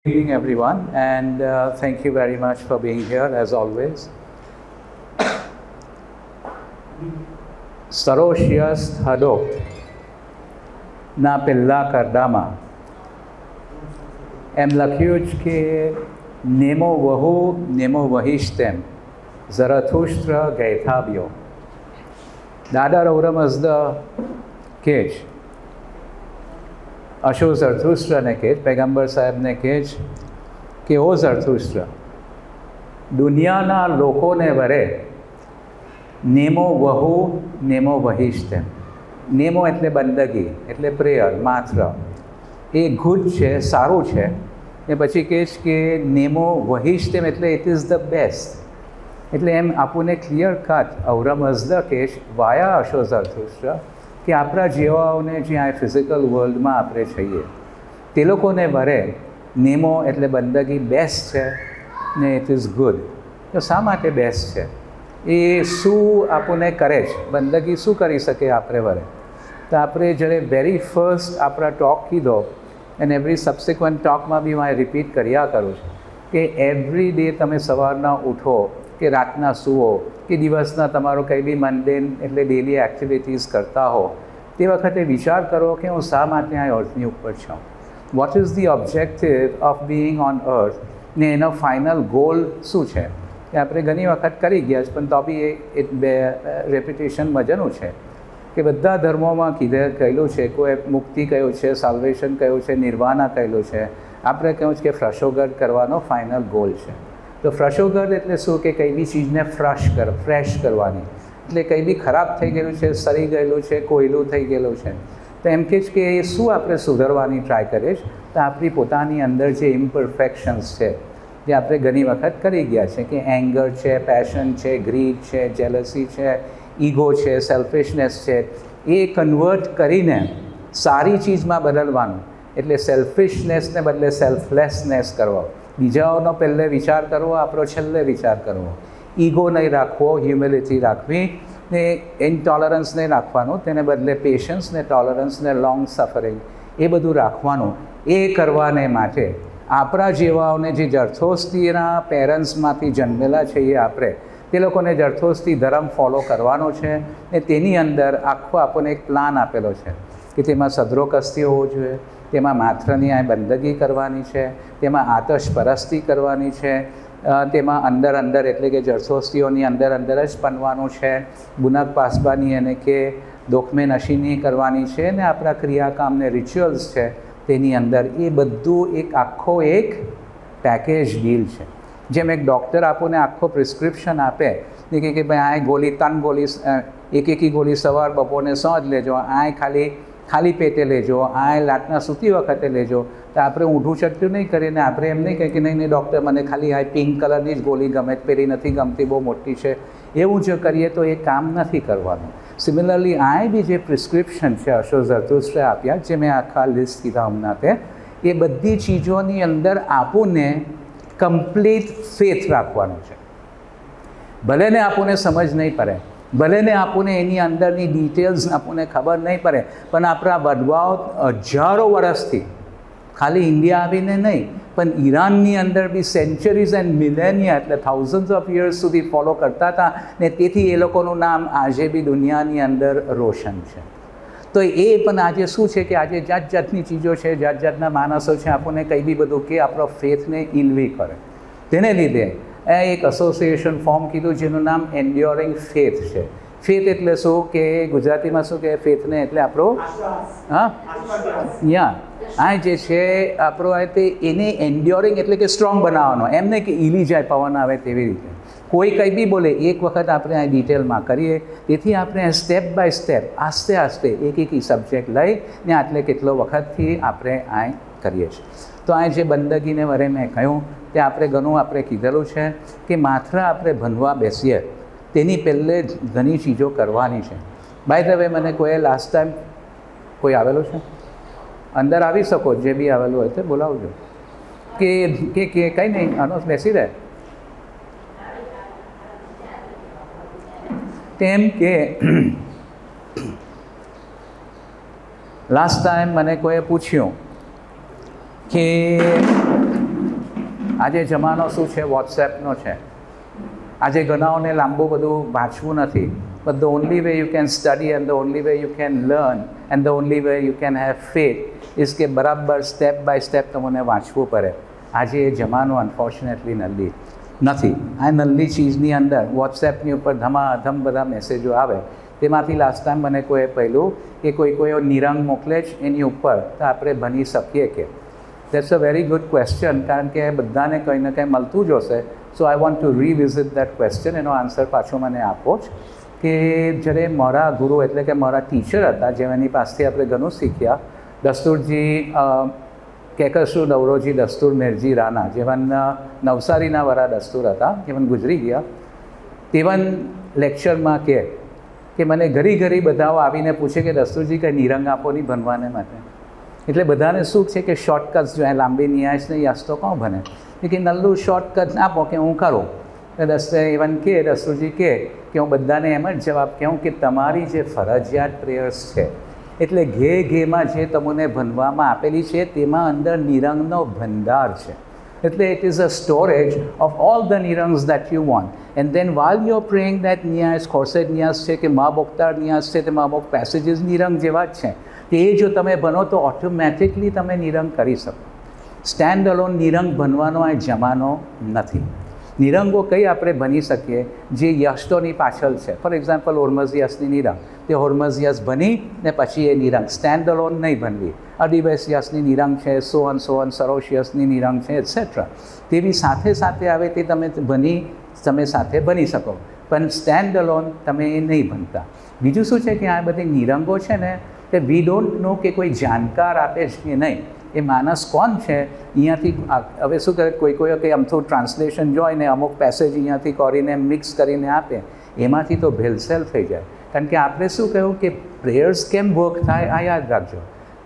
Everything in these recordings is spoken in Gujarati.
Good evening, everyone, and thank you very much for being here as always. સરોશિયસ હદો ના પહેલા કરડામાં એમ લખ્યું જ કે નેમો વહુ નેમો વહિશ તેમ ઝરથુષ્ટ્ર ગૈથાબ્યો. દાદા રૌરમઝદ કે જ અશો ઝરથુષ્ટ્રને કહે જ, પૈગંબર સાહેબને કહે જ કે ઓ ઝરથુષ્ટ્ર, દુનિયાના લોકોને વરે નેમો વહુ નેમો વહિશ તેમ. નેમો એટલે બંદગી, એટલે પ્રેયર માત્ર, એ ગુડ છે, સારું છે. ને પછી કહે છે કે નેમો વહિશ તેમ એટલે ઇટ ઇઝ ધ બેસ્ટ. એટલે એમ આપણને ક્લિયર કટ ઔરમઝદ કહે છે વાયા અશો ઝરથુષ્ટ્ર કે આપણા જેવાઓને જ્યાં ફિઝિકલ વર્લ્ડમાં આપણે છીએ તે લોકોને વરે નેમો એટલે બંદગી બેસ્ટ છે ને ઇટ ઇઝ ગુડ. તો શા માટે બેસ્ટ છે? એ શું આપણને કરે છે? બંદગી શું કરી શકે આપણે વરે? તો આપણે જ્યારે વેરી ફર્સ્ટ આપણા ટોક કીધો એન્ડ એવરી સબસિક્વન્ટ ટોકમાં બી હું રિપીટ કર્યા કરું છું કે એવરી ડે તમે સવારના ઉઠો કે રાતના સૂવો કે દિવસના તમારો કંઈ બી મંડેન એટલે ડેલી એક્ટિવિટીઝ કરતા હો, તે વખતે વિચાર કરો કે હું શા માટે આ અર્થની ઉપર છું, what is the objective of being on અર્થ, ને એનો ફાઇનલ ગોલ શું છે. કે આપણે ઘણી વખત કરી ગયા છે, પણ તો બી એ રેપ્યુટેશન મજાનું છે કે બધા ધર્મોમાં કહેલું છે, કોઈ મુક્તિ કહ્યું છે, સાલ્વેશન કહ્યું છે, નિર્વાણા કહેલું છે. આપણે કહ્યું છે કે ફ્રશોગર કરવાનો ફાઇનલ ગોલ છે. તો ફ્રશોગર એટલે શું કે કંઈ બી ચીજને ફ્રેશ કરવાની, એટલે કંઈ બી ખરાબ થઈ ગયેલું છે, સડી ગયેલું છે, કોયલું થઈ ગયેલું છે, તો એમ કહે છે કે એ શું આપણે સુધારવાની ટ્રાય કરીએ છીએ. તો આપણી પોતાની અંદર જે ઇમ્પરફેક્શન્સ છે જે આપણે ઘણી વખત કરી ગયા છે કે એંગર છે, પેશન છે, ગ્રીડ છે, જેલસી છે, ઈગો છે, સેલ્ફિશનેસ છે, એ કન્વર્ટ કરીને સારી ચીજમાં બદલવાનું. એટલે સેલ્ફિશનેસને બદલે સેલ્ફલેસનેસ કરવો, બીજાઓનો પહેલે વિચાર કરવો, આપણો છેલ્લે વિચાર કરવો, ઈગો નહીં રાખવો, હ્યુમિલિટી રાખવી, ને ઇનટોલરન્સ નહીં રાખવાનું, તેને બદલે પેશન્સ ને ટોલરન્સ ને લોંગ સફરિંગ એ બધું રાખવાનું. એ કરવાને માટે આપણા જેવાઓને જે જરથોસ્તીના પેરેન્ટ્સમાંથી જન્મેલા છીએ આપણે, તે લોકોને જરથોસ્તી ધર્મ ફોલો કરવાનો છે. ને તેની અંદર આખો આપણને એક પ્લાન આપેલો છે કે તેમાં સદ્રોકસ્તી હોવો જોઈએ, તેમાં માત્રની આ બંદગી કરવાની છે, તેમાં આતશ પરસ્તી કરવાની છે, તેમાં અંદર એટલે કે જરથોસ્તીઓની અંદર જ બનવાનું છે, બુનક પાસબાની એને કે દોખમે નશીની કરવાની છે, ને આપણા ક્રિયાકામને રિચ્યુઅલ્સ છે તેની અંદર. એ બધું એક આખો એક પેકેજ ડીલ છે. જેમ એક ડૉક્ટર આપણને આખો પ્રિસ્ક્રિપ્શન આપે કે ભાઈ આ ગોળી 3 ગોળી એક ગોળી સવાર બપોરને સાંજ લેજો, આ ખાલી પેટે લેજો, આ રાતના સૂતી વખતે લેજો. તો આપણે ઊંધું ચટ્યું નહીં કરીને આપણે એમ નહીં કહે કે નહીં ડૉક્ટર મને ખાલી આ પિંક કલરની જ ગોળી ગમે, પેલી નથી ગમતી, બહુ મોટી છે. એવું જો કરીએ તો એ કામ નથી કરવાનું. સિમિલરલી આ બી જે પ્રિસ્ક્રિપ્શન છે અશો ઝરથુષ્ટ્રે આપ્યા, જે મેં આખા લિસ્ટ કીધા હમણાં તે, એ બધી ચીજોની અંદર આપણને કમ્પ્લીટ ફેથ રાખવાનું છે. ભલે ને આપણને સમજ નહીં પડે, ભલે ને આપણને એની અંદરની ડિટેલ્સ આપણને ખબર નહીં પડે, પણ આપણા વડવાઓ હજારો વર્ષથી ખાલી ઇન્ડિયા આવીને નહીં પણ ઈરાનની અંદર બી સેન્ચુરીઝ એન્ડ મિલેનિયા એટલે થાઉઝન્ડ્સ ઓફ યર્સ સુધી ફોલો કરતા હતા. ને તેથી એ લોકોનું નામ આજે બી દુનિયાની અંદર રોશન છે. તો એ પણ આજે શું છે કે આજે જાત જાતની ચીજો છે, જાત જાતના માણસો છે, આપણને કંઈ બી બધું કે આપણો ફેથને ઇન્વી કરે. તેને લીધે એક એસોસિએશન ફોર્મ કીધું જેનું નામ એન્ડ્યોરિંગ ફેથ છે. ફેથ એટલે શું કે ગુજરાતીમાં શું કે ફેથને એટલે આપણો આ જે છે આપણો તે એને એન્ડ્યોરિંગ એટલે કે સ્ટ્રોંગ બનાવવાનો, એમ નહીં કે ઈલી જાય પવન આવે તેવી રીતે. કોઈ કંઈ બી બોલે એક વખત આપણે આ ડિટેલમાં કરીએ. તેથી આપણે સ્ટેપ બાય સ્ટેપ આસ્તે એક સબ્જેક્ટ લઈને આટલે કેટલો વખતથી આપણે આ કરીએ છીએ. તો આ જે બંદગીને વરે મેં કહ્યું તે આપણે ઘણું આપણે કીધેલું છે કે માત્ર આપણે ભણવા બેસીએ તેની પહેલે જ ઘણી ચીજો કરવાની છે. બાય ધ વે મને કોઈ લાસ્ટ ટાઈમ કોઈ આવેલું છે? અંદર આવી શકો, જે બી આવેલું હોય તે બોલાવજો. કે કંઈ નહીં, આનો બેસી રહે. તેમ કે લાસ્ટ ટાઈમ મને કોઈએ પૂછ્યું કે આજે જમાનો શું છે, વોટ્સએપનો છે. આજે ઘણાઓને લાંબુ બધું વાંચવું નથી, but the only way you can study and the only way you can learn and the only way you can have faith is કે બરાબર સ્ટેપ બાય સ્ટેપ તમને વાંચવું પડે. આજે એ જમાનો અનફોર્ચ્યુનેટલી નથી. આ નલ્લી ચીજની અંદર વોટ્સએપની ઉપર ધમાધમ બધા મેસેજો આવે, તેમાંથી લાસ્ટ ટાઈમ મને કોઈ પહેલું કે કોઈ નિરંગ મોકલે જ એની ઉપર તો આપણે ભણી શકીએ કે? That's a very good question, કારણ કે બધાને કંઈ ને કંઈ મળતું જ હશે. So I want to revisit that question. એનો આન્સર પાછો મને આપો જ કે જ્યારે મારા ગુરુ એટલે કે મારા ટીચર હતા, જેમની પાસેથી આપણે ઘણું શીખ્યા, દસ્તુરજી કેકરસુ નવરોજી દસ્તુર મેરજી રાના, જેવન નવસારીના વરા દસ્તુર હતા, જેવન ગુજરી ગયા. તેવન લેક્ચરમાં કે મને ઘડી બધાઓ આવીને પૂછે કે દસ્તુરજી કંઈ નિરંગ આપો નહીં ભણવાને માટે. એટલે બધાને શું છે કે શોર્ટકટ્સ જોઈએ, લાંબી નિયાસ નહીં યાસ તો કોણ ભણે, કે નલ્લું શોર્ટકટ આપો કે હું કરું. ઇવન દસ્તુરજી કે હું બધાને એમ જ જવાબ કહું કે તમારી જે ફરજિયાત પ્રેયર્સ છે, એટલે ઘેમાં જે તમને ભણવામાં આપેલી છે તેમાં અંદર નિરંગનો ભંડાર છે. એટલે it is a storage of all the nirangs that you want. And then while you are praying that નિયાસ, ખોરસેટ નિયાસ છે કે મા બોકતાર નિયાસ છે, તે મા બોક પેસેજીસ નિરંગ જેવા જ છે. તે જો તમે ભણો તો ઓટોમેટિકલી તમે નિરંગ કરી શકો. સ્ટેન્ડ અલોન નિરંગ ભણવાનો આ જમાનો નથી. નિરંગો કઈ આપણે ભણી શકીએ જે યશોની પાછળ છે. ફોર એક્ઝામ્પલ હોર્મઝિયસની નિરંગ, તે હોર્મઝિયસ ભણી ને પછી એ નિરંગ સ્ટેન્ડ અલોન નહીં ભણવી. અડિવેસિયસની નિરંગ છે, સોન સરોશિયસની નિરંગ છે, એટસેટ્રા. તેવી સાથે સાથે આવે તે તમે સાથે ભણી શકો, પણ સ્ટેન્ડ અલોન તમે એ નહીં ભણતા. બીજું શું છે કે આ બધી નિરંગો છે ને, કે વી ડોન્ટ નો કે કોઈ જાણકાર આપે છે કે નહીં. એ માણસ કોણ છે અહીંયાથી હવે શું કરે, કોઈ કંઈ અમથું ટ્રાન્સલેશન જોઈને અમુક પેસેજ અહીંયાથી કરીને મિક્સ કરીને આપે, એમાંથી તો ભેલસેલ થઈ જાય. કારણ કે આપણે શું કહ્યું કે પ્રેયર્સ કેમ વર્ક થાય આ યાદ રાખજો.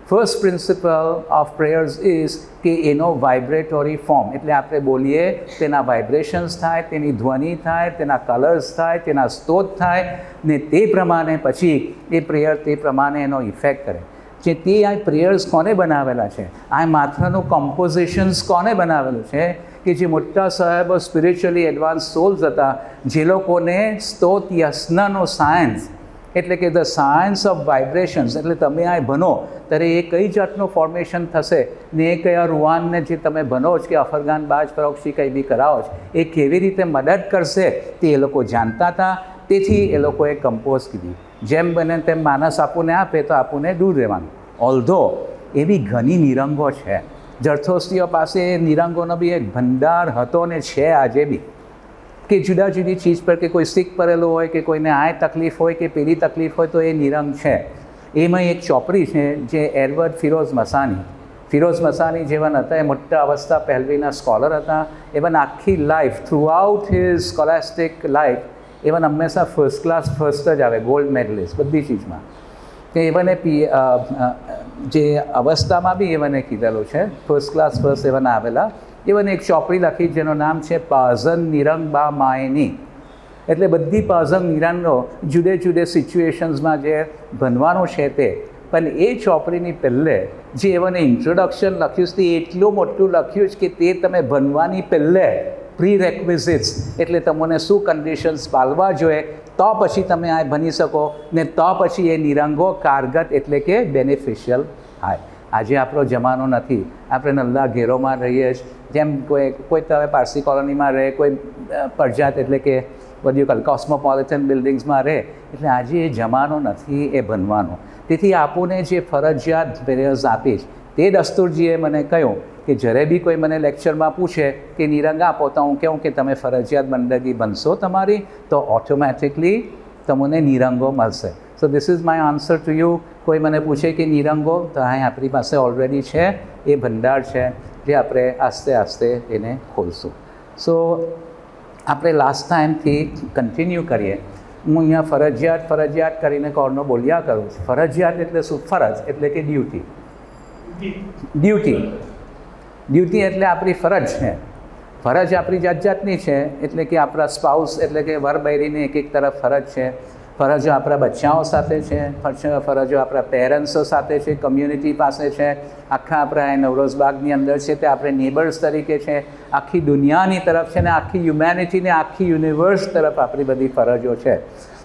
First principal of prayers is કે એનો વાઇબ્રેટરી ફોર્મ, એટલે આપણે બોલીએ તેના વાઇબ્રેશન્સ થાય, તેની ધ્વનિ થાય, તેના કલર્સ થાય, તેના સ્તોત થાય, ને તે પ્રમાણે પછી એ પ્રેયર તે પ્રમાણે એનો ઇફેક્ટ કરે. જે તે આ પ્રેયર્સ કોને બનાવેલા છે, આ માથાનું કમ્પોઝિશન્સ કોને બનાવેલું છે, કે જે મોટા સાહેબો સ્પિરિચ્યુઅલી એડવાન્સ સોલ્સ હતા, જે લોકોને સ્તોત યસ્નનો સાયન્સ એટલે કે ધ સાયન્સ ઓફ વાઇબ્રેશન્સ, એટલે તમે આ ભણો ત્યારે એ કઈ જાતનું ફોર્મેશન થશે ને એ કયા રૂવાનને જે તમે ભણો છો કે અફરગાન બાજ ફરોક્ષી કંઈ બી કરાવો છો એ કેવી રીતે મદદ કરશે તે એ લોકો જાણતા હતા. તેથી એ લોકોએ કમ્પોઝ કીધી. જેમ બને તેમ માનસ આપણને આપે તો આપણને દૂર રહેવાનું. ઓલ્ધો એવી ઘણી નિરંગો છે. જરથોસ્તીઓ પાસે નિરંગોનો બી એક ભંડાર હતો ને છે આજે બી, કે જુદા જુદી ચીજ પર કે કોઈ સિક પડેલું હોય કે કોઈને આ તકલીફ હોય કે પેલી તકલીફ હોય તો એ નિરંગ છે. એમાં એક ચોપડી છે જે એડવર્ડ ફિરોઝ મસાની જેવન હતા, એ મોટા અવસ્થા પહેલવીના સ્કોલર હતા. એવન આખી life throughout his scholastic life એવન હંમેશા ફર્સ્ટ ક્લાસ ફર્સ્ટ જ આવે, ગોલ્ડ મેડલિસ્ટ બધી ચીજમાં. કે એવને જે અવસ્થામાં બી એવને કીધેલું છે ફર્સ્ટ ક્લાસ ફર્સ્ટ એવન આવેલા. એવને એક ચોપડી લખી જેનું નામ છે પાઝન નિરંગ બા માયની. એટલે બધી પાઝન નિરંગો જુદે જુદે સિચ્યુએશન્સમાં જે ભણવાનું છે તે, પણ એ ચોપડીની પહેલે જે એવને ઇન્ટ્રોડક્શન લખ્યું છે એટલું મોટું લખ્યું છે કે તે તમે ભણવાની પહેલે પ્રી રેક્વિઝિટ્સ એટલે તમને શું કન્ડિશન્સ પાળવા જોઈએ તો પછી તમે આ ભણી શકો ને તો પછી એ નિરંગો કારગત એટલે કે બેનિફિશિયલ થાય. આજે આપણો જમાનો નથી. આપણે નલ્લા ઘેરોમાં રહીએ જ, જેમ કોઈ તો હવે પારસી કોલોનીમાં રહે, કોઈ પરજાત એટલે કે બધું કોસ્મોપોલિટન બિલ્ડિંગ્સમાં રહે. એટલે આજે એ જમાનો નથી એ ભણવાનો. તેથી આપણને જે ફરજિયાત પ્રેયર્સ આપીશ તે દસ્તુરજીએ મને કહ્યું કે જ્યારે બી કોઈ મને લેક્ચરમાં પૂછે કે નિરંગ આપો તો હું કહું કે તમે ફરજિયાત બંદગી બનશો તમારી તો ઓટોમેટિકલી તમને નિરંગો મળશે. So this is my answer to you. કોઈ મને પૂછે કે નિરંગો તો અહીં આપણી પાસે ઓલરેડી છે, એ ભંડાર છે જે આપણે આસ્તે આસ્તે એને ખોલશું. સો આપણે લાસ્ટ ટાઈમથી કન્ટિન્યુ કરીએ. હું અહીંયા ફરજિયાત કરીને કોર્નો બોલ્યા કરું છું. ફરજિયાત એટલે શું? ફરજ એટલે કે ડ્યુટી એટલે આપણી ફરજ છે. ફરજ આપણી જાત જાતની છે, એટલે કે આપણા સ્પાઉસ એટલે કે વર બૈરીની એક તરફ ફરજ છે. ફરજો આપણા બચ્ચાઓ સાથે છે, ફરજો આપણા પેરેન્ટ્સો સાથે છે, કમ્યુનિટી પાસે છે, આખા આપણા નવરોઝબાગની અંદર છે તે આપણે નેબર્સ તરીકે છે, આખી દુનિયાની તરફ છે ને આખી હ્યુમેનિટીને આખી યુનિવર્સ તરફ આપણી બધી ફરજો છે.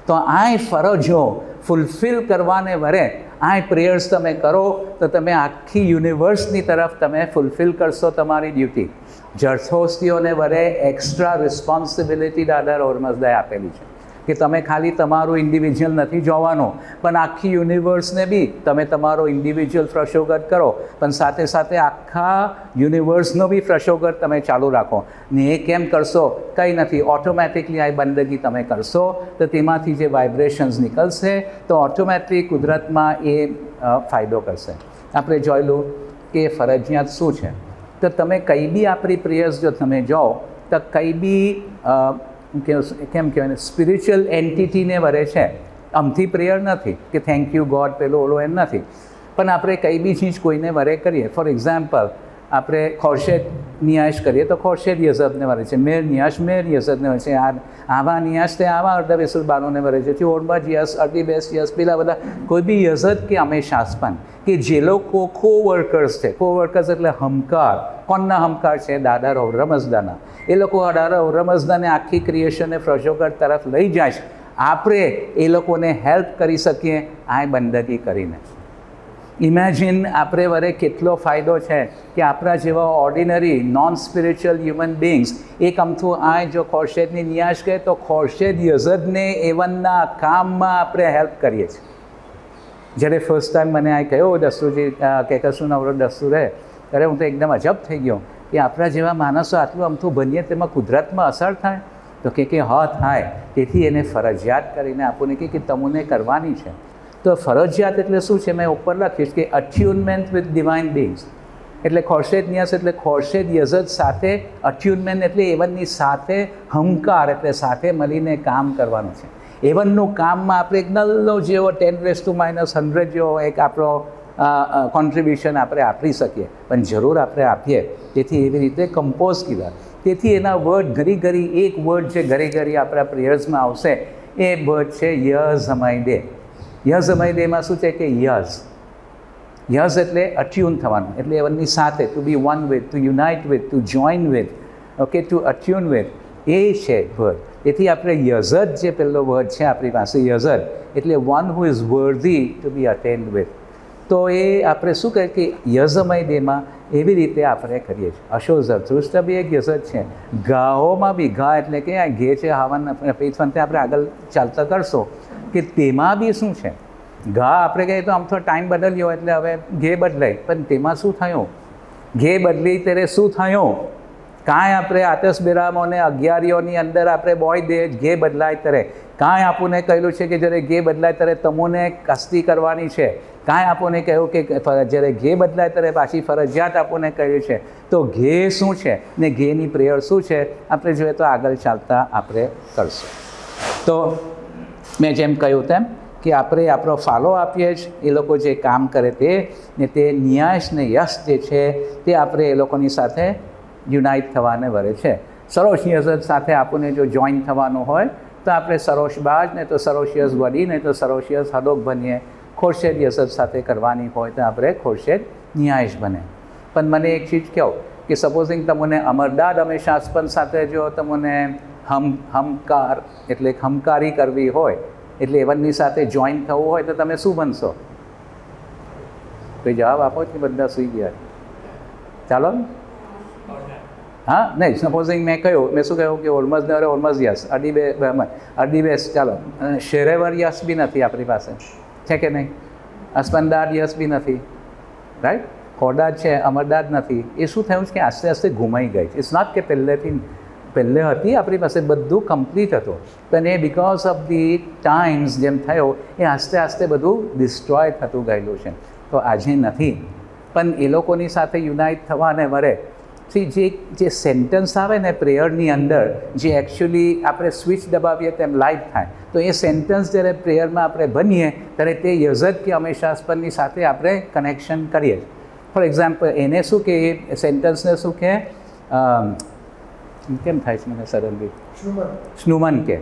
તો આ ફરજો ફૂલફિલ કરવાને વરે આ પ્રેયર્સ તમે કરો તો તમે આખી યુનિવર્સની તરફ તમે ફૂલફિલ કરશો તમારી ડ્યુટી. જરથોસ્તીઓને વરે એક્સ્ટ્રા રિસ્પોન્સિબિલિટી દાદા ઓરમઝદાએ આપેલી છે કે તમે ખાલી તમારું ઇન્ડિવિજ્યુઅલ નથી જોવાનું, પણ આખી યુનિવર્સને બી તમે તમારો ઇન્ડિવિજ્યુઅલ ફ્રશોગત કરો, પણ સાથે સાથે આખા યુનિવર્સનો બી ફ્રશોગત તમે ચાલુ રાખો. ને એ કેમ કરશો? કંઈ નથી, ઓટોમેટિકલી આ બંદગી તમે કરશો તો તેમાંથી જે વાઇબ્રેશન્સ નીકળશે તો ઓટોમેટિક કુદરતમાં એ ફાયદો કરશે. આપણે જોયેલું કે ફરજિયાત શું છે, તો તમે કંઈ બી આપણી પ્રેયર્સ જો તમે જાઓ તો કંઈ બી કેમ કહેવાય ને, સ્પિરિચ્યુઅલ એન્ટિટીને વરે છે. આમથી પ્રેયર નથી કે થેન્ક યુ ગોડ પેલો ઓલો એમ નથી, પણ આપણે કંઈ બી ચીજ કોઈને વરે કરીએ. ફોર એક્ઝામ્પલ, આપણે ખોરશેદ નિયાશ કરીએ તો ખોરશેદ યઝદને વરે છે, મેર નિયાશ મેર યઝદને વરે છે, આવા નિયાશ તે આવા અર્ધા બેસુર બાનોને વરે છે, ઓરબાજ યસ અડધી બેસ યસ, પેલા બધા કોઈ બી યઝદ કે હંમેશાસ્પન કે જે લોકો કોવર્કર્સ છે. કોવર્કર્સ એટલે હમકાર. કોણના હમકાર છે? દાદા રમઝદાના. એ લોકો દાદા રમઝદાને આખી ક્રિએશનને ફ્રશોગત તરફ લઈ જાય છે. આપણે એ લોકોને હેલ્પ કરી શકીએ આ બંદગી કરીને. ઇમેજિન આપણે વરે કેટલો ફાયદો છે કે આપણા જેવા ordinary non spiritual human beings એક અમથું આ જો ખોરશેદની નિયાશ કહે તો ખોરશેદ યઝદને એવનના કામમાં આપણે હેલ્પ કરીએ છીએ. જ્યારે ફર્સ્ટ ટાઈમ મને આ કહ્યું દસ્તુરજી કે કશું નવરો દસ્તુર રહે ત્યારે હું તો એકદમ અજબ થઈ ગયો કે આપણા જેવા માણસો આટલું અમથું બનીએ તેમાં કુદરતમાં અસર થાય, તો કે હા થાય. તેથી એને ફરજિયાત કરીને આપણને કે તમને કરવાની છે. તો ફરજિયાત એટલે શું છે? મેં ઉપર લખીશ કે અટ્યુનમેન્ટ વિથ ડિવાઇન બિંગ્સ. એટલે ખોરશેદ નિયાસ એટલે ખોરશેદ યઝદ સાથે અટ્યુનમેન્ટ એટલે એવનની સાથે હમકાર એટલે સાથે મળીને કામ કરવાનું છે. એવનનું કામમાં આપણે એક નલ્લો જેવો 10⁻⁻100 જેવો એક આપણો કોન્ટ્રીબ્યુશન આપણે આપી શકીએ, પણ જરૂર આપણે આપીએ. તેથી એવી રીતે કમ્પોઝ કીધા. તેથી એના વર્ડ ઘડી ઘડી એક વર્ડ જે ઘડી ઘડી આપણા પ્રેયર્સમાં આવશે એ વર્ડ છે યઝમાઇડે. યઝમાઇડેમાં શું છે કે યઝ એટલે અટ્યુન થવાનું, એટલે એવનની સાથે to be one with, to unite with, to join with, okay, to attune with, એ છે વર્ડ. તેથી આપણે યઝદ જે પહેલો વર્ડ છે આપણી પાસે યઝદ એટલે one who is worthy to be attend with. તો એ આપણે શું કહે કે યઝમયદેમાં એવી રીતે આપણે કરીએ છીએ. અશો ઝરથુષ્ટ બી એક યઝદ છે. ગાઓમાં બી ઘા એટલે કે આ ઘે છે હવન પીઠવંતે આપણે આગળ ચાલતા કરશો કે તેમાં બી શું છે? ઘા આપણે કહીએ તો આમ તો ટાઈમ બદલ્યો એટલે હવે ઘે બદલાય, પણ તેમાં શું થયું? ઘે બદલી ત્યારે શું થયું? કાંઈ આપણે આતશબેરામોને 11રીઓની અંદર આપણે બોય દે ઘે બદલાય ત્યારે કાંઈ આપણને કહેલું છે કે જ્યારે ઘે બદલાય ત્યારે તમોને કસ્તી કરવાની છે. કાંઈ આપણને કહ્યું કે જ્યારે ઘે બદલાય ત્યારે પાછી ફરજિયાત આપણને કહ્યું છે. તો ઘે શું છે ને ઘેની પ્રેયર શું છે આપણે જોઈએ તો આગળ ચાલતા આપણે કરશું. તો મેં જેમ કહ્યું તેમ કે આપણે આપણો ફાળો આપીએ જ, એ લોકો જે કામ કરે તે ને તે ન્યાસ ને યશ જે છે તે આપણે એ લોકોની સાથે યુનાઇટ થવાને વરે છે. સરોશ યઝદ સાથે આપણને જો જોઈન થવાનું હોય તો આપણે સરોશબાજ ને તો સરોશિયસ વડી ને તો સરોશિયસ હડોક બનીએ. ખોરશેદ યઝદ સાથે કરવાની હોય તો આપણે ખોરશેદ ન્યાયશ બને. પણ મને એક ચીજ કહો કે સપોઝિંગ તમને અમરદાદ હંમેશાસ્પન સાથે જો તમને હમકાર એટલે હમકારી કરવી હોય એટલે એવનની સાથે જોઈન થવું હોય તો તમે શું બનશો? કોઈ જવાબ આપો કે બધા સૂઈ ગયા? ચાલો હા નહીં, સપોઝિંગ મેં કહ્યું, મેં શું કહ્યું કે ઓલમઝ ને ઓલમઝ યસ અડી બેસ ચાલો. શેરેવર યસ બી નથી આપણી પાસે છે કે નહીં? અસ્પંદાદ યસ બી નથી, રાઈટ? ખોડાદ છે, અમરદાદ નથી. એ શું થયું છે કે આસ્તે આસ્તે ઘુમાઈ ગઈ છે. ઇટ્સ નોટ કે પહેલે હતી આપણી પાસે બધું કમ્પ્લીટ હતું, પણ એ બિકોઝ ઓફ ધી ટાઈમ્સ જેમ થયો એ આસ્તે આસ્તે બધું ડિસ્ટ્રોય થતું ગયેલું છે. તો આજે નથી, પણ એ લોકોની સાથે યુનાઇટ થવાને વરે જે સેન્ટન્સ આવે ને પ્રેયરની અંદર જે એકચ્યુઅલી આપણે સ્વિચ દબાવીએ તેમ લાઈવ થાય, તો એ સેન્ટન્સ જ્યારે પ્રેયરમાં આપણે બનીએ ત્યારે તે યઝદ કે હંમેશાસ્પનની સાથે આપણે કનેક્શન કરીએ. ફોર એક્ઝામ્પલ એને શું કે એ સેન્ટન્સને શું કે કેમ થાય છે મને સડનલી સ્નુમન કે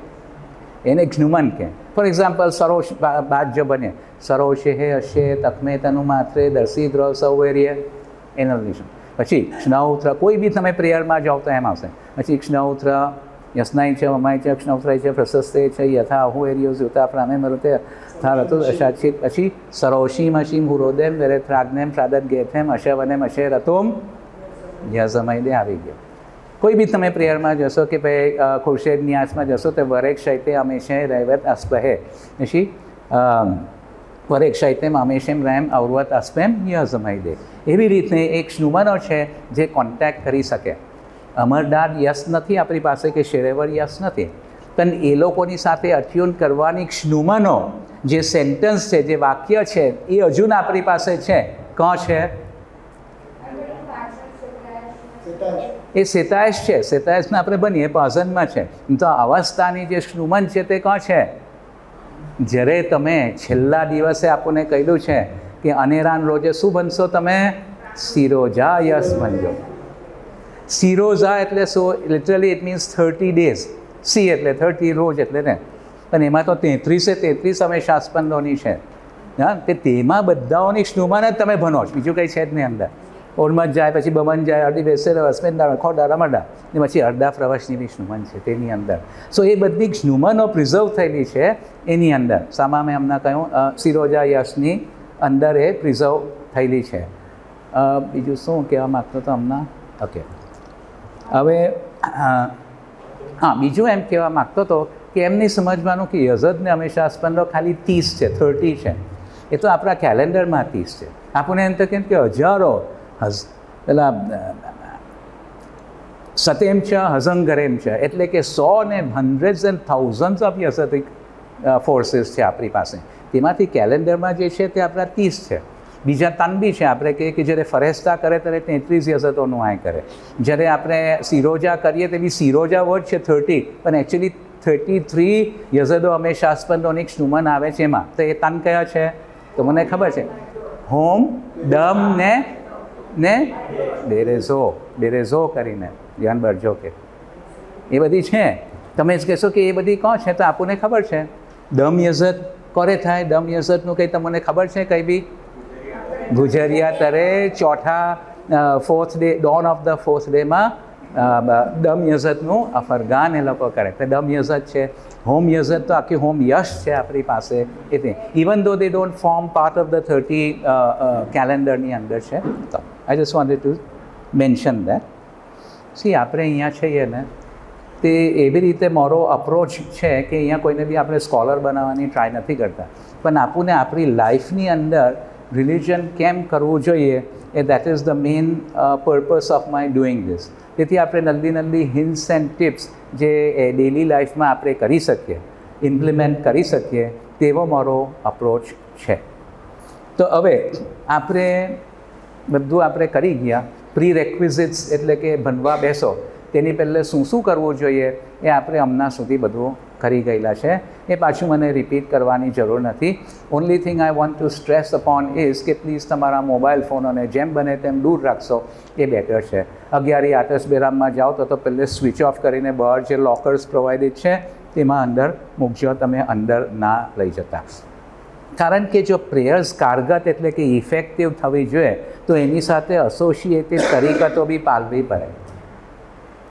એને જ્ઞુમન કે ફોર એક્ઝામ્પલ સરોશ બાદ જો બને સરોશે હે હશે તકમે તનું માત્રે દર્શી દ્રવ સૌવેર્ય એનો રિલેશન. પછી ક્ષણૌત્ર કોઈ બી તમે પ્રેયરમાં જાઓ તો એમ આવશે. પછી ક્ષણૌત્ર યસ્નાઈ છે મમાઈ છે ક્ષણૌત્રાય છે પ્રશસ્તે છે યથા અહુ એરિયો યુતા પ્રામે મરુતે થારતો અશાચિત. પછી સરોશીમ અશીમ હુરોદેમ વેરેથ્રાગ્નેમ પ્રાદત ગેથેમ અશવનેમ અશે રતોમ યઝમય દે આવી ગયો. કોઈ બી તમે પ્રેયરમાં જશો કે ભાઈ ખુરશેદ ન્યાસમાં જશો તો વરેક શૈતે અમેશે રૈવત અસ્પહે પછી વરેક શૈતેમ અમેશેમ રેમ અવરવત અસ્પેમ યઝમય દે. એવી રીતે એક શ્નુમનો છે જે કોન્ટેક્ટ કરી શકે. અમરદાદ યસ નથી આપણી પાસે કે શેરેવર યસ નથી, પણ એ લોકોની સાથે અટ્યુન કરવાની શ્નુમનો જે સેન્ટન્સ છે જે વાક્ય છે એ હજુ આપણી પાસે છે. કોણ છે? એ સેતાયશ છે. સેતાયશમાં આપણે બનીએ પાઝનમાં છે. તો અવસ્થાની જે શ્નુમન છે તે કોણ છે? જ્યારે તમે છેલ્લા દિવસે આપણને કહ્યું છે કે અનેરાન રોજે શું બનશો તમે? સિરોજા યસ બનજો. સિરોઝા એટલે શું? Literally it means 30 days. C એટલે 30 રોજ એટલે ને, પણ એમાં તો 33 અમે શાસ્પંદોની છે. હા, તે તેમાં બધાઓની શ્નુમન જ તમે ભણો છો, બીજું કંઈ છે જ નહીં અંદર. ઓળમત જાય, પછી બમન જાય, અડધી બેસે અસ્મેન્ડા ખોડા રમડા ને પછી અડધા પ્રવચની બી શ્નુમન છે તેની અંદર. સો એ બધી શ્નુમનો પ્રિઝર્વ થયેલી છે એની અંદર. સામા મેં હમણાં કહ્યું સિરોજા યશની અંદર એ પ્રિઝર્વ થયેલી છે. બીજું શું કહેવા માગતો હતો હમણાં? ઓકે, હવે હા, બીજું એમ કહેવા માગતો હતો કે એમની સમજવાનું કે યઝદને હંમેશા સ્પંદો ખાલી 30 છે, 30 છે. એ તો આપણા કેલેન્ડરમાં 30 છે. આપણને એમ તો કેમ કે હજારો પેલા સતેમ છે હઝંગરેમ છે, એટલે કે 100 ને હન્ડ્રેડ્સ એન્ડ થાઉઝન્ડ્સ ઓફ યઝદિક ફોર્સીસ છે આપણી પાસે. તેમાંથી કેલેન્ડરમાં જે છે તે આપણા 30 છે. બીજા તન બી છે. આપણે કહીએ કે જ્યારે ફરેસ્તા કરે ત્યારે 33 યઝદોનું આ કરે. જ્યારે આપણે સિરોજા કરીએ તેવી સિરોજા વર્ડ છે 30, પણ એકચ્યુઅલી 33 યઝદો અમે શાસ્પંદોની શ્નુમન આવે છે એમાં. તો એ તન કયા છે તો મને ખબર છે. હોમ, ડમ ને બેરેઝો કરીને ધ્યાન બરજો કે એ બધી છે. તમે જ કહેશો કે એ બધી કોણ છે તો આપણને ખબર છે. દમ યઝદ કોરે થાય? દમ યઝદનું કંઈ તમને ખબર છે કંઈ બી? ગુજરિયા તરે ચોથા 4th day, Don of the 4th ડેમાં દમ યઝદનું અફરગાન એ લોકો કરે. તો દમ યઝદ છે. હોમ યઝદ તો આખી હોમ યશ છે આપણી પાસે. એટલે even though they don't form part of the 30 કેલેન્ડરની અંદર છે. તો I just wanted to mention that. See આપણે અહીંયા છીએ ને તે એવી રીતે મારો અપ્રોચ છે કે અહીંયા કોઈને બી આપણે સ્કોલર બનાવવાની ટ્રાય નથી કરતા, પણ આપણને આપણી લાઈફની અંદર રિલિજન કેમ કરવું જોઈએ એ that is the main purpose of my doing this. તેથી આપણે નલ્લી હિન્ટ્સ એન્ડ ટિપ્સ જે ડેલી લાઈફમાં આપણે કરી શકીએ, ઇમ્પ્લિમેન્ટ કરી શકીએ, તેવો મારો અપ્રોચ છે. તો હવે આપણે બધું આપણે કરી ગયા. પ્રી રેક્વિઝિટ્સ એટલે કે ભણવા બેસો તેની પહેલાં શું શું કરવું જોઈએ એ આપણે હમણાં સુધી બધું કરી ગયેલા છે. એ પાછું મને રિપીટ કરવાની જરૂર નથી. Only thing I want two stress upon is કે પ્લીઝ તમારા મોબાઈલ ફોનોને જેમ બને તેમ દૂર રાખશો એ બેટર છે. 11 આતશબેરામમાં જાઓ તો પહેલે સ્વિચ ઓફ કરીને બહાર જે લોકર્સ પ્રોવાઇડેડ છે તેમાં અંદર મૂકજો, તમે અંદર ના લઈ જતા. કારણ કે જો પ્રેયર્સ કારગત એટલે કે ઇફેક્ટિવ થવી જોઈએ તો એની સાથે એસોસિએટેડ તરીકતો બી પાળવી પડે.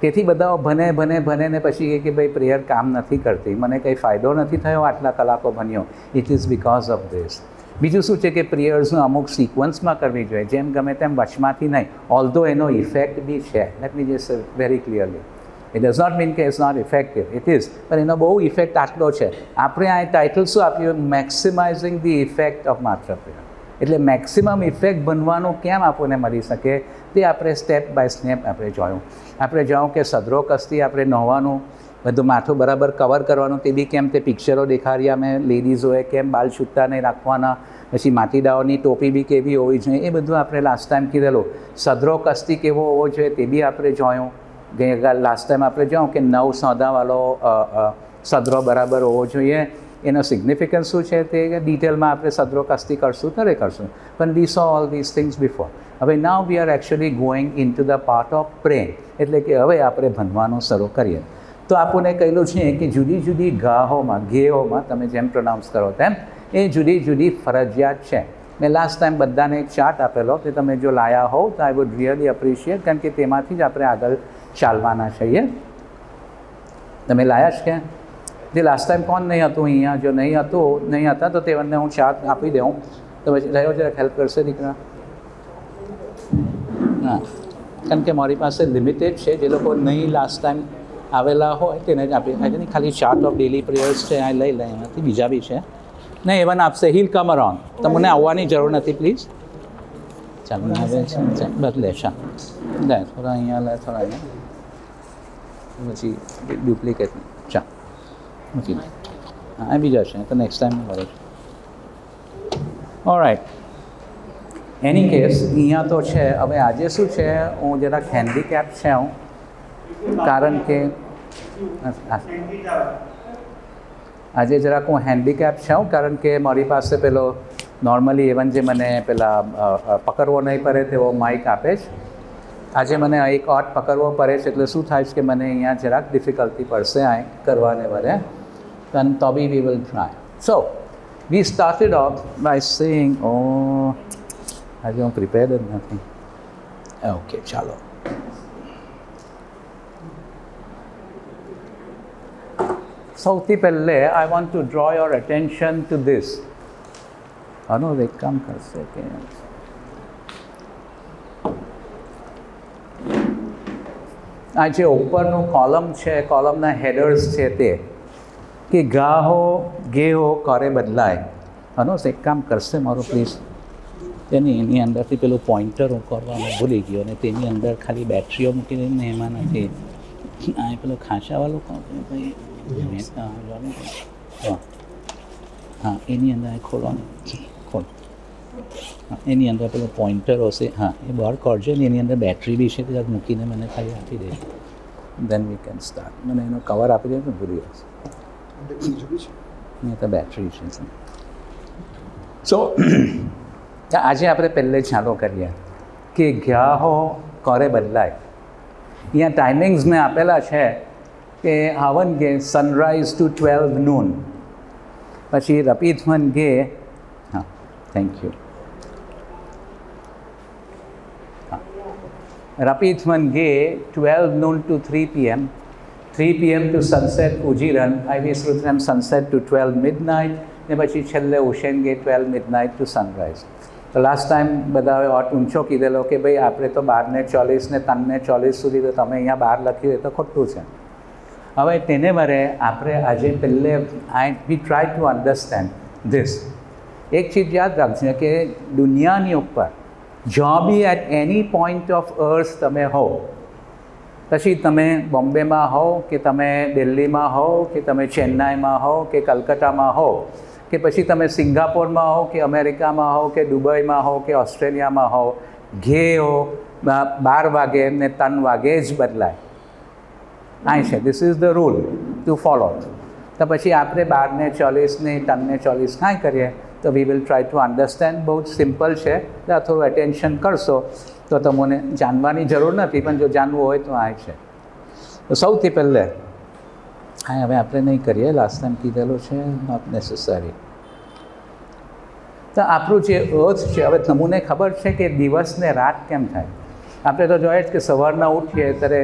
તેથી બધાઓ ભણે ને પછી કહે કે ભાઈ પ્રેયર કામ નથી કરતી, મને કંઈ ફાયદો નથી થયો, આટલા કલાકો ભણ્યો. It is because of this. બીજું શું છે કે પ્રેયર્સનું અમુક સિક્વન્સમાં કરવી જોઈએ, જેમ ગમે તેમ વચમાંથી નહીં. ઓલ્ધો એનો ઇફેક્ટ બી છે. Let me just very clearly, it does not mean કે it's not effective, it is. પણ એનો બહુ ઇફેક્ટ આટલો છે. આપણે આ ટાઇટલ શું આપ્યું? મેક્સિમાઇઝિંગ ધી ઇફેક્ટ ઓફ માત્ર પ્રેયર. એટલે મેક્સિમમ ઇફેક્ટ બનવાનું કેમ આપણને મળી શકે તે આપણે સ્ટેપ બાય સ્ટેપ આપણે જોયું. આપણે જાઉં કે સદરો કસ્તી આપણે નહોવાનું, બધું માથું બરાબર કવર કરવાનું, તે બી કેમ તે પિક્ચરો દેખાડ્યા મેં. લેડીઝોએ કેમ બાલ છૂટતા નહીં રાખવાના, પછી માટીદાઓની ટોપી બી કેવી હોવી જોઈએ એ બધું આપણે લાસ્ટ ટાઈમ કીધેલું. સદરો કસ્તી કેવો હોવો જોઈએ તે બી આપણે જોયું. લાસ્ટ ટાઈમ આપણે જોયું કે 9 સોદાવાળો સદરો બરાબર હોવો જોઈએ. એનો સિગ્નિફિકન્સ શું છે તે ડિટેલમાં આપણે સદરો કસ્તી કરશું ત્યારે કરશું. પણ we saw all this things before. હવે now we are actually going into the part of praying, એટલે કે હવે આપણે ભણવાનું શરૂ કરીએ. તો આપણને કહેલું છે કે જુદી જુદી ગાહોમાં ગેહોમાં તમે જેમ પ્રોનાઉન્સ કરો તેમ એ જુદી જુદી ફરજિયાત છે. મેં લાસ્ટ ટાઈમ બધાને એક ચાર્ટ આપેલો કે તમે જો લાયા હોવ તો આઈ વુડ રિયલી એપ્રિશિએટ, કારણ કે તેમાંથી જ આપણે આગળ ચાલવાના છીએ. તમે લાયા જ કે જે લાસ્ટ ટાઈમ કોણ નહીં હતું અહીંયા? જો નહીં હતા તો તેમને હું ચાર્ટ આપી દઉં તો પછી રહ્યો જરાક હેલ્પ કરશે દીકરા. હા, કારણ કે મારી પાસે લિમિટેડ છે, જે લોકો નહીં લાસ્ટ ટાઈમ આવેલા હોય તેને જ આપી નહીં. ખાલી ચાર્ટ ઓફ ડેલી પ્રેયર્સ છે, આ લઈ લે, એમાંથી બીજા બી છે. નહીં એવન આપશે, હીલ કમ અરાઉન્ડ. તમને આવવાની જરૂર નથી પ્લીઝ. ચાલો હવે છે બદલે શા લે થોડા અહીંયા લે, થોડા અહીંયા, પછી ડુપ્લિકેટ ચા મૂકી લે. હા, બીજા છે તો નેક્સ્ટ ટાઈમ મળે છે. ઓલરાઈટ, એની કેસ અહીંયા તો છે. હવે આજે શું છે, હું જરાક હેન્ડીકેપ છે હું, કારણ કે આજે જરાક હું હેન્ડીકેપ છું કારણ કે મારી પાસે પેલો નોર્મલી ઇવન જે મને પેલા પકડવો નહીં પડે તેવો માઇક આપે છે. આજે મને એક ઓટ પકડવો પડે છે, એટલે શું થાય છે કે મને અહીંયા જરાક ડિફિકલ્ટી પડશે આ કરવાને વરે, પણ તો બી we will try. So we started off by saying, ઓ આજે હું પ્રિપેર્ડ જ નથી. ઓકે, ચાલો. સૌથી પહેલે I want to draw your attention to this. આનો એક કામ કરશે કે આ જે ઉપરનું કોલમ છે, કોલમના હેડર્સ છે તે કે ગાહો ગેહો કરે બદલાય. આનો એક કામ કરશે મારું પ્લીઝ. એની અંદરથી પેલું પોઇન્ટર હું કરવાનું ભૂલી ગયો અને તેની અંદર ખાલી બેટરીઓ મૂકી દઈને એમાં નથી. આ પેલું ખાંચાવાળું કોણ ભાઈ? હા, એની અંદર ખોલવાનું, ખોલ. એની અંદર પેલો પોઇન્ટર હશે, હા એ બહાર કાઢજો ને. એની અંદર બેટરી બી છે, ત્યાં મૂકીને મને ખાલી આપી દેજો. દેન વી કેન સ્ટાર્ટ. મને એનો કવર આપી દેજો ને, ભૂલી જશે. નહીં તો બેટરી છે. સો આજે આપણે પહેલે ચાલો કરીએ કે ગાહો કરે બદલાય. અહીંયા ટાઈમિંગ્સ મેં આપેલા છે કે હવન ગે સનરાઈઝ ટુ 12 noon, પછી રપીધ્વન ગે, હા થેન્ક યુ, હા રપીધ્વન ગે 12 noon to 3 PM, 3 PM to sunset ઉજીરન, આઈવી શ્રુતરામ સનસેટ ટુ 12 midnight, ને પછી છેલ્લે ઉશેન ગે 12 midnight to sunrise. તો લાસ્ટ ટાઈમ બધાએ ઓટ ઊંચો કીધેલો કે ભાઈ આપણે તો 12:40 ને 3:40 સુધી, તો તમે અહીંયા 12 લખ્યું એ તો ખોટું છે. હવે તેને વરે આપણે આજે પહેલે we try to understand this. એક ચીજ યાદ રાખજો કે દુનિયાની ઉપર જો બી at any point of earth તમે હો, પછી તમે બોમ્બેમાં હો કે તમે દિલ્હીમાં હો કે તમે ચેન્નાઈમાં હો કે કલકત્તામાં હો કે પછી તમે સિંગાપોરમાં હો કે અમેરિકામાં હો કે દુબઈમાં હો કે ઓસ્ટ્રેલિયામાં હો, ઘે હો 12 વાગે ને 3 વાગે જ બદલાય. આ છે, this is the rule two follow. તો પછી આપણે 12:40 ને 3:40 કાંઈ કરીએ તો વી વિલ ટ્રાય ટુ અન્ડરસ્ટેન્ડ. બહુ જ સિમ્પલ છે, ત્યાં થોડું એટેન્શન કરશો તો તમને જાણવાની જરૂર નથી, પણ જો જાણવું હોય તો આ છે. તો સૌથી પહેલે હા હવે આપણે નહીં કરીએ, લાસ્ટ ટાઈમ કીધેલું છે, નોટ નેસેસરી. તો આપણું જે અર્થ છે, હવે તમને ખબર છે કે દિવસ ને રાત કેમ થાય. આપણે તો જોઈએ જ કે સવારના ઉઠીએ ત્યારે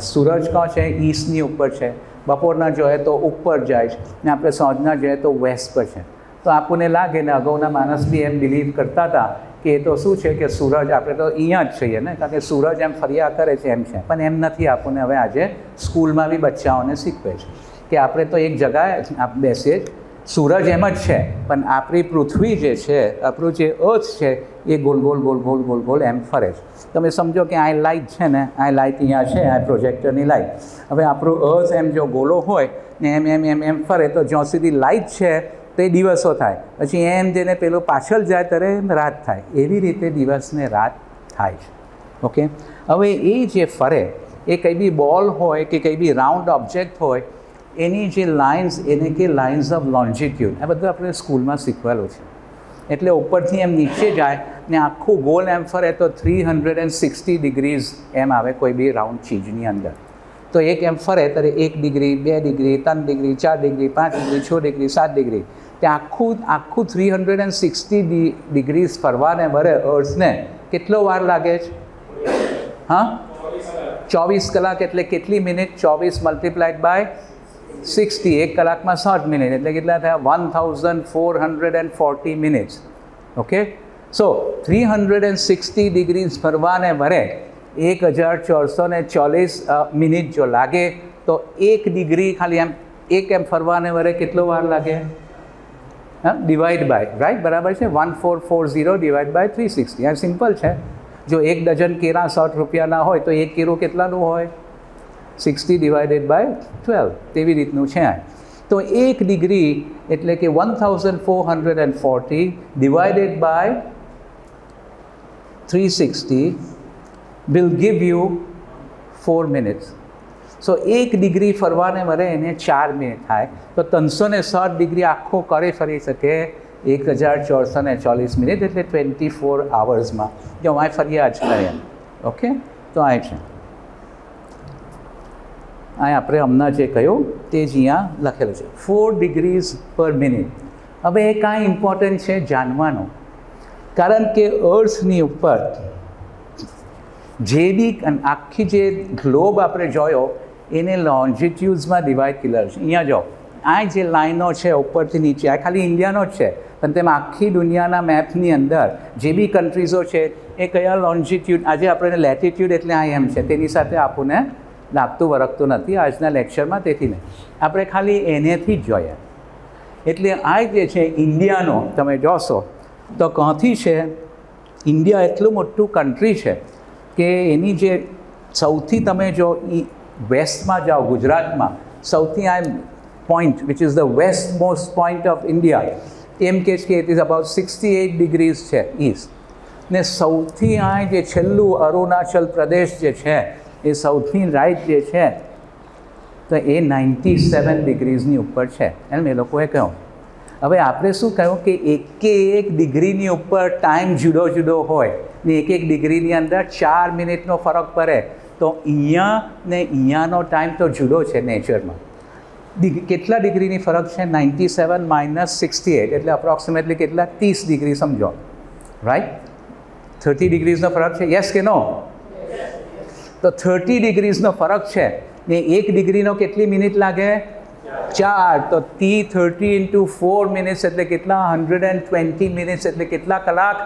સૂરજ કહો છે ઈસ્ટની ઉપર છે, બપોરના જોઈએ તો ઉપર જાય છે, ને આપણે સાંજના જોઈએ તો વેસ્ટ પર છે. તો આપણને લાગે ને અગાઉના માણસ બી એમ બિલીવ કરતા હતા કે એ તો શું છે કે સૂરજ આપણે તો અહીંયા જ છીએ ને, કારણ કે સૂરજ એમ ફર્યા કરે છે એમ છે, પણ એમ નથી. આપણને હવે આજે સ્કૂલમાં બી બચ્ચાઓને શીખવે છે કે આપણે તો એક જગ્યાએ બેસીએ જ, સૂરજ એમ જ છે, પણ આપણી પૃથ્વી જે છે, આપણું જે અર્થ છે એ ગોલ ગોલ ગોલ ગોલ ગોલ ગોલ એમ ફરે છે. તમે સમજો કે આ લાઇટ છે ને, આ લાઇટ અહીંયા છે, આ પ્રોજેક્ટરની લાઇટ. હવે આપણું અર્થ એમ જો ગોલો હોય ને એમ એમ એમ એમ ફરે, તો જ્યાં સુધી લાઇટ છે તે દિવસો થાય, પછી એમ જેને પેલું પાછળ જાય ત્યારે એમ રાત થાય. એવી રીતે દિવસને રાત થાય છે. ઓકે, હવે એ જે ફરે એ કંઈ બી બોલ હોય કે કંઈ બી રાઉન્ડ ઓબ્જેક્ટ હોય, એની જે લાઇન્સ એને કે લાઇન્સ ઓફ લોન્જિટ્યુડ, આ બધું આપણે સ્કૂલમાં શીખવેલું છે. એટલે ઉપરથી એમ નીચે જાય ને આખું ગોલ એમ ફરે તો 360 ડિગ્રીઝ એમ આવે કોઈ બી રાઉન્ડ ચીજની અંદર. તો એક એમ ફરે ત્યારે 1 degree 2 degree 3 degree 4 degree 5 degree 6 degree 7 degree તે આખું 360 ડિગ્રીઝ ફરવાને વરે અર્થને કેટલો વાર લાગે છે? હા, 24 કલાક એટલે કેટલી મિનિટ? 24 મલ્ટીપ્લાઈડ બાય 60, 1 કલાકમાં 60 મિનિટ એટલે કેટલા થયા? 1440 મિનિટ્સ. ઓકે, સો 360 ડિગ્રીઝ ફરવાને વરે 1440 મિનિટ જો લાગે તો 1 ડિગ્રી ખાલી એમ ફરવાને વરે કેટલો વાર લાગે? હા, ડિવાઈડ બાય, રાઈટ, બરાબર છે, 1440 ડિવાઈડ બાય 360. આ સિમ્પલ છે. જો 1 ડઝન કેળા 60 રૂપિયાના હોય તો 1 કેળું કેટલાનું હોય? 60 ડિવાઇડેડ બાય 12, તેવી રીતનું છે. તો 1 ડિગ્રી એટલે કે 1440 divided by 360 will give you 4 minutes. So 1 degree ફરવાને વરે એને 4 મિનિટ થાય તો 360 ડિગ્રી આખો કરે ફરી શકે 1440 મિનિટ એટલે 24 અવર્સમાં. જો આ ફર્યા જ કરે એમ. ઓકે, તો આ છે આ આપણે હમણાં જે કહ્યું તે જ અહીંયા લખેલું છે 4 ડિગ્રીઝ પર મિનિટ. હવે એ કાંઈ ઇમ્પોર્ટન્ટ છે જાણવાનું, કારણ કે અર્થની ઉપર જે બી આખી જે ગ્લોબ આપણે જોયો એને લોન્જિટ્યુડ્સમાં ડિવાઈડ કરેલ છે. અહીંયા જો આ જે લાઈનો છે ઉપરથી નીચે આ ખાલી ઇન્ડિયાનો જ છે, પણ તેમાં આખી દુનિયાના મેપની અંદર જે બી કન્ટ્રીઝો છે એ કયા લોન્જિટ્યુડ, આજે આપણે લેટિટ્યુડ એટલે આ એમ છે, તેની સાથે આપણને લાગતું વરગતું નથી આજના લેક્ચરમાં, તેથી નહીં આપણે ખાલી એનેથી જ જોઈએ. એટલે આ જે છે ઇન્ડિયાનો તમે જોશો તો ક્યાંથી છે? ઇન્ડિયા એટલું મોટું કન્ટ્રી છે કે એની જે સૌથી તમે જો વેસ્ટમાં જાઓ ગુજરાતમાં સૌથી આ point which is the west most point of India એમ કે છે કે ઇટ ઇઝ અબાઉટ 68 ડિગ્રીઝ છે ઈસ્ટ, ને સૌથી આ જે છેલ્લું અરુણાચલ પ્રદેશ જે છે એ સૌથી રાઈટ જે છે તો એ 97 ડિગ્રીઝની ઉપર છે એમ એ લોકોએ કહ્યું. હવે આપણે શું કહ્યું કે એક ડિગ્રીની ઉપર ટાઈમ જુદો જુદો હોય ને એક ડિગ્રીની અંદર 4 મિનિટનો ફરક પડે તો અહીંયા ને અહીંયાનો ટાઈમ તો જુદો છે નેચરમાં. કેટલા ડિગ્રીની ફરક છે? 97 - 68 એટલે અપ્રોક્સિમેટલી કેટલા? 30 ડિગ્રી સમજો, રાઈટ? 30 ડિગ્રીઝનો ફરક છે, યસ કે નો? તો 30 ડિગ્રીઝનો ફરક છે ને 1 ડિગ્રીનો કેટલી મિનિટ લાગે? 4. તો 30 × 4 મિનિટ્સ એટલે કેટલા? 120 મિનિટ્સ એટલે કેટલા કલાક?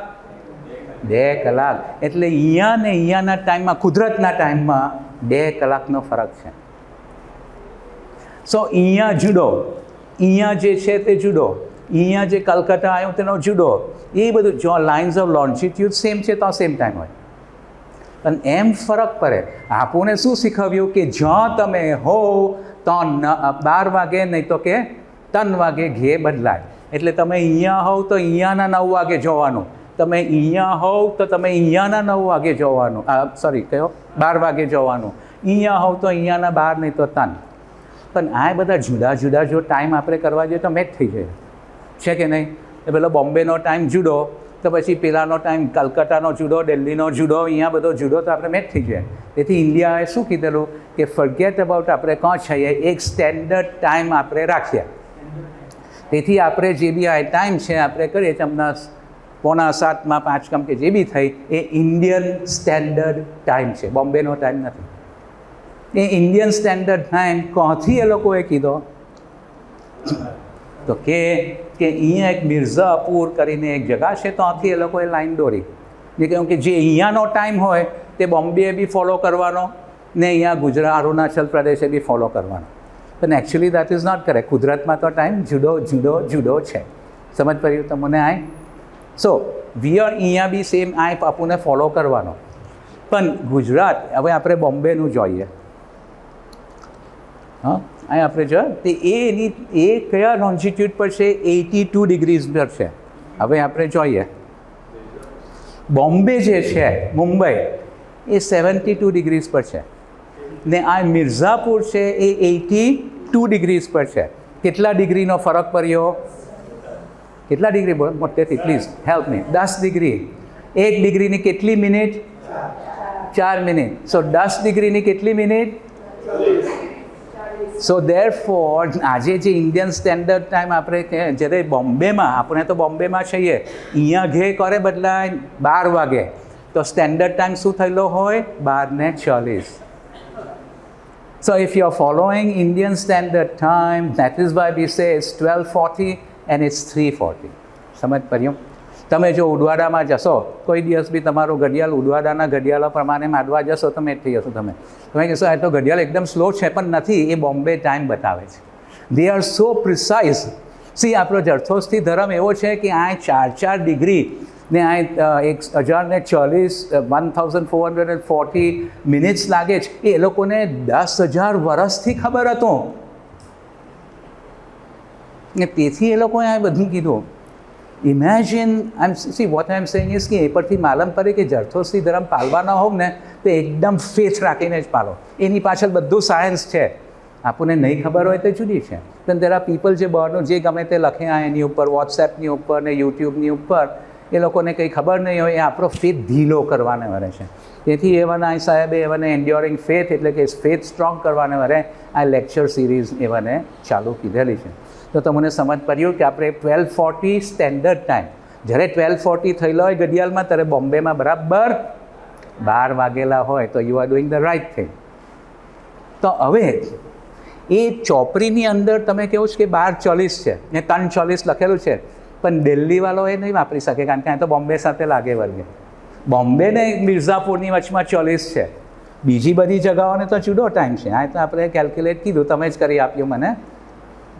2 કલાક. એટલે અહીંયા ને અહીંયાના ટાઈમમાં, કુદરતના ટાઈમમાં 2 કલાકનો ફરક છે. સો અહીંયા જુદો, અહીંયા જે છે તે જુદો, અહીંયા જે કલકત્તા આવ્યું તેનો જુદો, એ બધું જો લાઇન્સ ઓફ લોન્જિટ્યુડ સેમ છે તો સેમ ટાઈમ હોય, પણ એમ ફરક પડે. આપણને શું શીખવ્યું કે જ્યાં તમે હો તો 12 વાગે નહીં તો કે 3 વાગે ઘે બદલાય. એટલે તમે અહીંયા હોવ તો અહીંયાના 9 વાગે જોવાનું, તમે અહીંયા હોવ તો તમે અહીંયાના 9 વાગે જોવાનું, કયો 12 વાગે જોવાનું, અહીંયા હોવ તો અહીંયાના 12 નહીં તો 3. પણ આ બધા જુદા જુદા જો ટાઈમ આપણે કરવા જઈએ તો મેચ થઈ જાય છે કે નહીં? એ પેલો બોમ્બેનો ટાઈમ જુદો તો પછી પેલાનો ટાઈમ કલકત્તાનો જુદો, દિલ્હીનો જુદો, અહીંયા બધો જુદો તો આપણે મેચ થઈ જાય. તેથી ઇન્ડિયાએ શું કીધેલું કે ફર્ગેટ અબાઉટ આપણે કોણ છીએ, એક સ્ટેન્ડર્ડ ટાઈમ આપણે રાખીએ. તેથી આપણે જે બી આ ટાઈમ છે આપણે કરીએ હમણાં 6:45 5 કમ કે જે બી થઈ એ ઇન્ડિયન સ્ટેન્ડર્ડ ટાઈમ છે, બોમ્બેનો ટાઈમ નથી. એ ઇન્ડિયન સ્ટેન્ડર્ડ ટાઈમ કોથી એ લોકોએ કીધો તો કે અહીંયા એક મિર્ઝાપુર કરીને એક જગા છે તો ત્યાંથી એ લોકોએ લાઈન દોરી જે કહ્યું કે જે અહીંયાનો ટાઈમ હોય તે બોમ્બે બી ફોલો કરવાનો ને અહીંયા ગુજરાત અરુણાચલ પ્રદેશે બી ફોલો કરવાનો. પણ actually that is not correct. કુદરતમાં તો ટાઈમ જુદો જુદો જુદો છે. સમજ પડ્યું તમને? આય સો વી આર અહીંયા બી સેમ આય આપણને ફોલો કરવાનો. પણ ગુજરાત, હવે આપણે બોમ્બેનું જોઈએ, હા અહીં આપણે જોઈએ તે એ કયા લોન્જિટ્યુડ પર છે? 82 ડિગ્રીઝ પર છે. હવે આપણે જોઈએ બોમ્બે જે છે મુંબઈ એ 72 ડિગ્રીઝ પર છે ને આ મિર્ઝાપુર છે એ 82 ડિગ્રીઝ પર છે. કેટલા ડિગ્રીનો ફરક પડ્યો? કેટલા ડિગ્રી? મોટેથી પ્લીઝ હેલ્પ મી. 10 ડિગ્રી. 1 ડિગ્રીની કેટલી મિનિટ? 4 મિનિટ. સો 10 ડિગ્રીની કેટલી મિનિટ? સો દેર ફોર આજે જે ઇન્ડિયન સ્ટેન્ડર્ડ ટાઈમ આપણે જ્યારે બોમ્બેમાં, આપણે તો બોમ્બેમાં છીએ, અહીંયા ઘે કરે બદલાય 12 વાગે, તો સ્ટેન્ડર્ડ ટાઈમ શું થયેલો હોય? 12:40. So if you are following Indian Standard Time, that is why we say it's 12:40 and it's 3:40. સમજ પડ્યું? તમે જો ઉડવાડામાં જશો, કોઈ દિવસ બી તમારું ઘડિયાળ ઉડવાડાના ઘડિયાળો પ્રમાણે મારવા જશો, તમે થઈ જશો. તમે કહેશો આ તો ઘડિયાળ એકદમ સ્લો છે, પણ નથી, એ બોમ્બે ટાઈમ બતાવે છે. They are so precise. C આપણો જરથોસ્તી ધર્મ એવો છે કે આ 4 ડિગ્રી ને આ 1440 મિનિટ્સ લાગે છે, એ લોકોને 10,000 વર્ષથી ખબર હતું ને તેથી એ લોકોએ આ બધું કીધું. Imagine vote I am saying is કે એ પરથી માલમ પડે કે જરથોસ્તી ધર્મ પાળવાના હોવ ને તો એકદમ ફેથ રાખીને જ પાળો. એની પાછળ બધું સાયન્સ છે, આપણને નહીં ખબર હોય તો જુદી છે. પણ તેરા પીપલ જે બહારનું જે ગમે તે લખ્યા એની ઉપર, વોટ્સએપની ઉપર ને યુટ્યુબની ઉપર, એ લોકોને કંઈ ખબર નહીં હોય, એ આપણો ફેથ ઢીલો કરવાને વરે છે. તેથી એવાના સાહેબે એવાને એન્ડ્યોરિંગ ફેથ એટલે કે ફેથ સ્ટ્રોંગ કરવાને વરે આ લેક્ચર સિરીઝ એવાને ચાલુ કીધેલી છે. તો તમને સમજ પડ્યું કે આપણે 12:40 સ્ટેન્ડર્ડ ટાઈમ, જ્યારે 12:40 થયેલો હોય ઘડિયાળમાં, ત્યારે બોમ્બેમાં બરાબર 12 વાગેલા હોય, તો you are doing the right thing. તો હવે એ ચોપડીની અંદર તમે કહો છો કે 12:40 છે ને 3:40 લખેલું છે, પણ દિલ્હીવાળો એ નહીં વાપરી શકે, કારણ કે આ તો બોમ્બે સાથે લાગે વર્ગે. બોમ્બે ને મિર્ઝાપુરની વચમાં 40 છે, બીજી બધી જગાઓને તો જુદો ટાઈમ છે. આ તો આપણે કેલ્ક્યુલેટ કીધું, તમે જ કરી આપ્યું મને,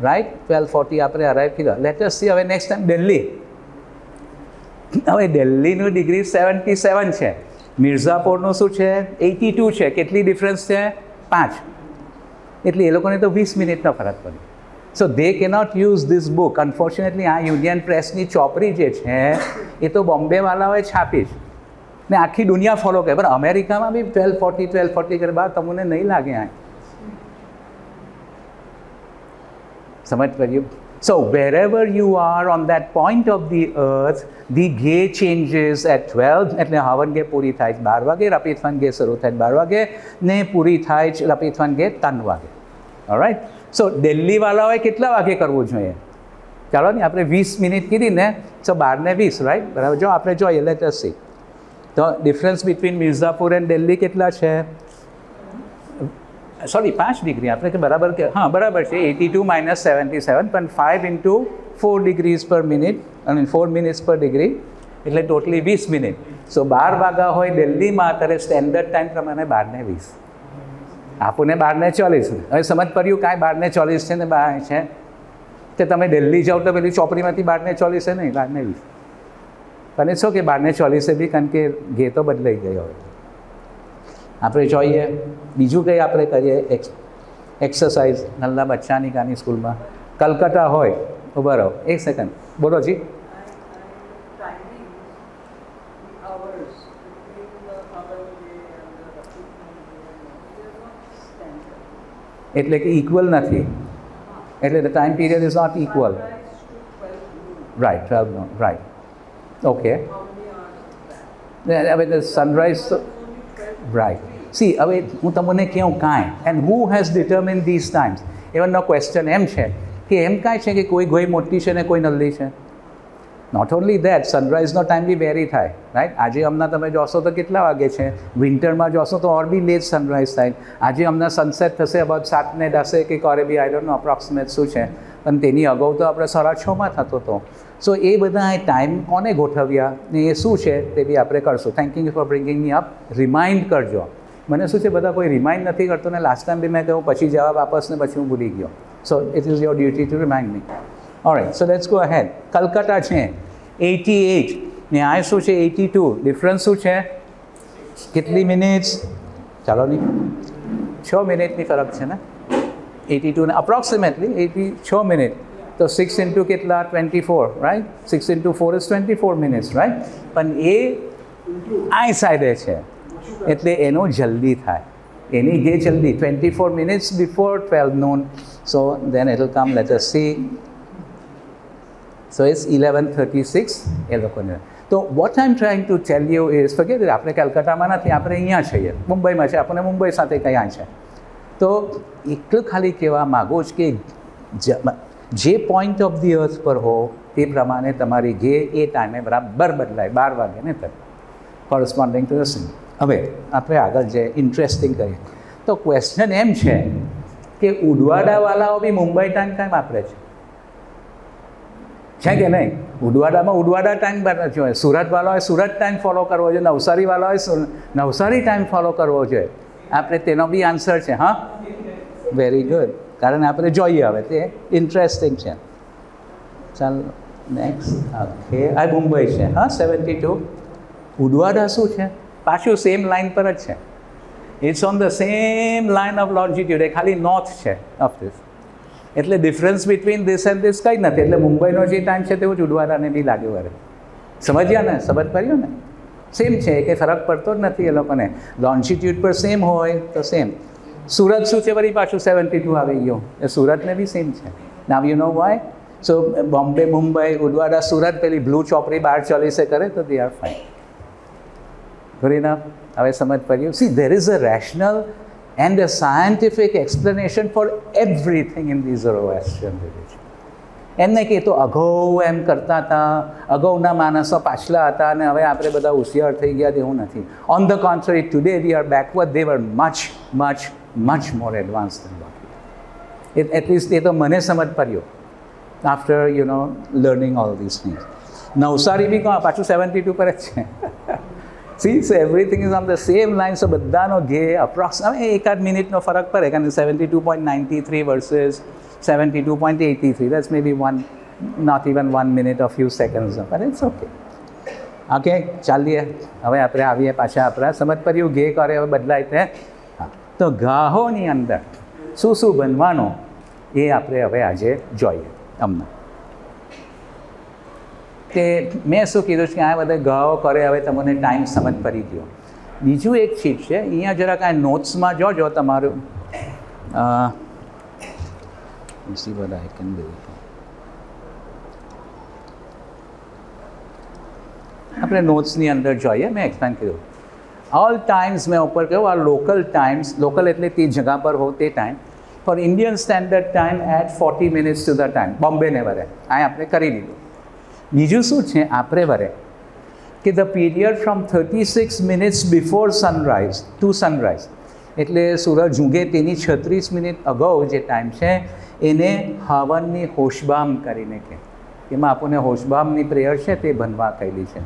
રાઈટ? 12:40 આપણે અરાઈવ કીધા. લેટ અસ સી હવે નેક્સ્ટ ટાઈમ દિલ્હી. હવે દિલ્હીનું ડિગ્રી 77 છે, મિર્ઝાપુરનું શું છે? 82 છે. કેટલી ડિફરન્સ છે? 5. એટલે એ લોકોને તો 20 મિનિટનો ફરક પડ્યો. So they cannot use this book. Unfortunately આ યુનિયન પ્રેસની ચોપડી જે છે એ તો બોમ્બેવાળાઓએ છાપી છે ને આખી દુનિયા ફોલો કરે. પણ અમેરિકામાં બી 12:40 કરે બાદ તમને નહીં લાગે આ. સમજ પડ્યું? સો wherever you are on that point of the earth, the gate changes at 12. એટલે હવન ગે પૂરી થાય 12 વાગે, રપિતવન ગે શરૂ થાય 12 વાગે ને પૂરી થાય રપિતવન ગે 3 વાગે. ઓલરાઈટ? સો દિલ્હીવાળાઓએ કેટલા વાગે કરવું જોઈએ? ચાલો ને આપણે 20 મિનિટ કીધી ને, સો 12:20, રાઈટ? બરાબર. જો આપણે જોઈએ, લેટ અસ સી. તો difference between Mirzapur and Delhi કેટલા છે? Sorry, 5 degree. આપણે કે બરાબર કે હા બરાબર છે, 82 - 77, પણ 5 × 4 ડિગ્રીઝ પર મિનિટ અને 4 મિનિટ્સ પર ડિગ્રી, એટલે ટોટલી 20 મિનિટ. સો 12 વાગ્યા હોય દિલ્હીમાં, ત્યારે સ્ટેન્ડર્ડ ટાઈમ પ્રમાણે 12:20. આપણને 12:40. હવે સમજ પડ્યું કાંઈ 12:40 છે ને 12 છે. તો તમે દિલ્હી જાઓ તો પેલી ચોપડીમાંથી 12:40 છે નહીં, 12:20. અને શું કે 12:40 બી, કારણ કે ઘે તો બદલાઈ ગયો હોય. આપણે જોઈએ બીજું કંઈ આપણે કરીએ એક્સરસાઇઝ નાના બચ્ચાની કાની સ્કૂલમાં. કલકત્તા હોય, ઉભા રહો 1 સેકન્ડ, બોલો જી. એટલે કે ઇક્વલ નથી, એટલે the time period is not equal. Right, 12 નો, રાઈટ. ઓકે. હવે સનરાઈઝ તો રાઈટ. સી હવે હું તમને કહું કાંઈ, and who has determine these times. એવાનો ક્વેશ્ચન એમ છે કે એમ કાંઈ છે કે કોઈ ગોઈ મોટી છે ને કોઈ નલ્લી છે. નોટ ઓનલી દેટ, સનરાઈઝનો ટાઈમ બી વેરી થાય, રાઈટ? આજે હમણાં તમે જોશો તો કેટલા વાગે છે, વિન્ટરમાં જોશો તો ઓર બી લેટ સનરાઈઝ થાય. આજે હમણાં સનસેટ થશે અબાઉટ 7:10 કે કરે બી, આઈ ડોન્ટ નો અપ્રોક્સિમેટ શું છે, પણ તેની અગાઉ તો આપણે 6:30 થતો હતો. સો એ બધા ટાઈમ કોને ગોઠવ્યા ને એ શું છે તે બી આપણે કરશું. Thank you for bringing me up. Remind કરજો. મને શું છે, બધા કોઈ રિમાઇન્ડ નથી કરતો ને લાસ્ટ ટાઈમ બી મેં કહ્યું પછી જવાબ આપસ ને પછી હું ભૂલી ગયો. So it is your duty two remind me. Alright, so let's go ahead. Calcutta છે 88 ને આ શું છે 82. ડિફરન્સ શું છે? કેટલી મિનિટ્સ? ચાલો નહીં, 6 મિનિટની ફરક છે ને. 82 ને અપ્રોક્સિમેટલી 86 મિનિટ. તો 6 × કેટલા? 24, રાઈટ? 6 × 4 is 24 minutes, right? પણ એ આ સાઈડે છે એટલે એનું જલ્દી થાય, એની જે જલ્દી 24 minutes before 12 noon. So then it will come, let us see. So it's 11:36 એ લોકોને. તો what I am trying to tell you is, forget it. આપણે કલકત્તામાં નથી, આપણે અહીંયા છીએ, મુંબઈમાં છે, આપણને મુંબઈ સાથે ક્યાં છે. તો એટલું ખાલી કહેવા માગું છું કે જે પોઈન્ટ ઓફ ધી અર્થ પર હો તે પ્રમાણે તમારી ઘે એ ટાઈમે બરાબર બદલાય 12 વાગે ને તક કોરસ્પોન્ડિંગ ટુ ધ સન. હવે આપણે આગળ જે ઇન્ટરેસ્ટિંગ કરીએ તો ક્વેશ્ચન એમ છે કે ઉડવાડાવાળાઓ બી મુંબઈ ટાઈમ કેમ વાપરે છે કે નહીં? ઉડવાડામાં ઉડવાડા ટાઈમ જોઈએ, સુરતવાળાએ સુરત ટાઈમ ફોલો કરવો જોઈએ, નવસારીવાળાએ નવસારી ટાઈમ ફોલો કરવો જોઈએ. આપણે તેનો બી આન્સર છે. હા, વેરી ગુડ, કારણ આપણે જોઈએ હવે તે ઇન્ટરેસ્ટિંગ છે. ચાલ નેક્સ્ટ. ઓકે, આ મુંબઈ છે. હા, 72. ઉડવાડા શું છે? પાછું સેમ લાઇન પર જ છે. It's on the same line of longitude. એ ખાલી નોર્થ છે ઓફ ધીસ. એટલે difference between this and this કંઈ નથી. એટલે મુંબઈનો જે ટાઈમ છે તેવું જ ઉડવાડાને બી લાગ્યું. વરે સમજ્યા ને? સમજ પડ્યો ને? સેમ છે, કે ફરક પડતો જ નથી એ લોકોને. લોન્જિટ્યુડ પર સેમ હોય તો સેમ. સુરત શું છે વળી પાછું 72 આવી ગયો. એ સુરતને બી સેમ છે. Now you know why. So Bombay, Mumbai, Udvada, Surat પેલી બ્લુ ચોપડી 12:40 કરે તો they are fine. Good enough. હવે સમજ પડ્યું? See, there is a rational and a scientific explanation for everything in the Zoroastrian religion. એમને કે તો અગાઉ એમ કરતા હતા, અગાઉના માણસો પાછલા હતા અને હવે આપણે બધા હોશિયાર થઈ ગયા તેવું નથી. On the contrary, today we are backward. They were much more advance than બાકી. એટલીસ્ટ એ તો મને સમજ પડ્યો after learning all this things. Navsari બી પાછું 72 પર જ છે. See, so everything is on the same line. So બધાનો ધ્યેય અપ્રોક્સ એકાદ મિનિટનો ફરક પડે, કારણ કે 72.93 versus 72.83. That's maybe not even 1 minute or few seconds, but it's okay. Okay, ચાલીએ હવે આપણે આવીએ પાછા આપણા સમજ પડ્યું ઘે કરે હવે બદલાય તે. હા, તો ગાહોની અંદર શું શું બનવાનું એ આપણે હવે આજે જોઈએ. અમને કે મેં શું કીધું છે કે આ બધા ગાહો કરે હવે તમને ટાઈમ સમજ પડી ગયો. બીજું એક ચીજ છે, અહીંયા જરાક આ નોટ્સમાં જોજો તમારું. See what I can do. આપણે નોટ્સની અંદર જોઈએ. મેં એક્સપ્લેન કર્યું ઓલ ટાઈમ્સ. મેં ઉપર કહ્યું આ લોકલ ટાઈમ્સ. લોકલ એટલે તે જગા પર હો તે time. For Indian standard time at 40 minutes to the time. બોમ્બેને વરે આ આપણે કરી દીધું. બીજું શું છે આપણે વરે કે the period from 36 minutes before sunrise to sunrise. એટલે સૂરજ ઊગે તેની 36 મિનિટ અગાઉ જે ટાઈમ છે એને હવનની હોશબામ કરીને કહે. એમાં આપણને હોશબામની પ્રેયર છે તે બનવા કહેલી છે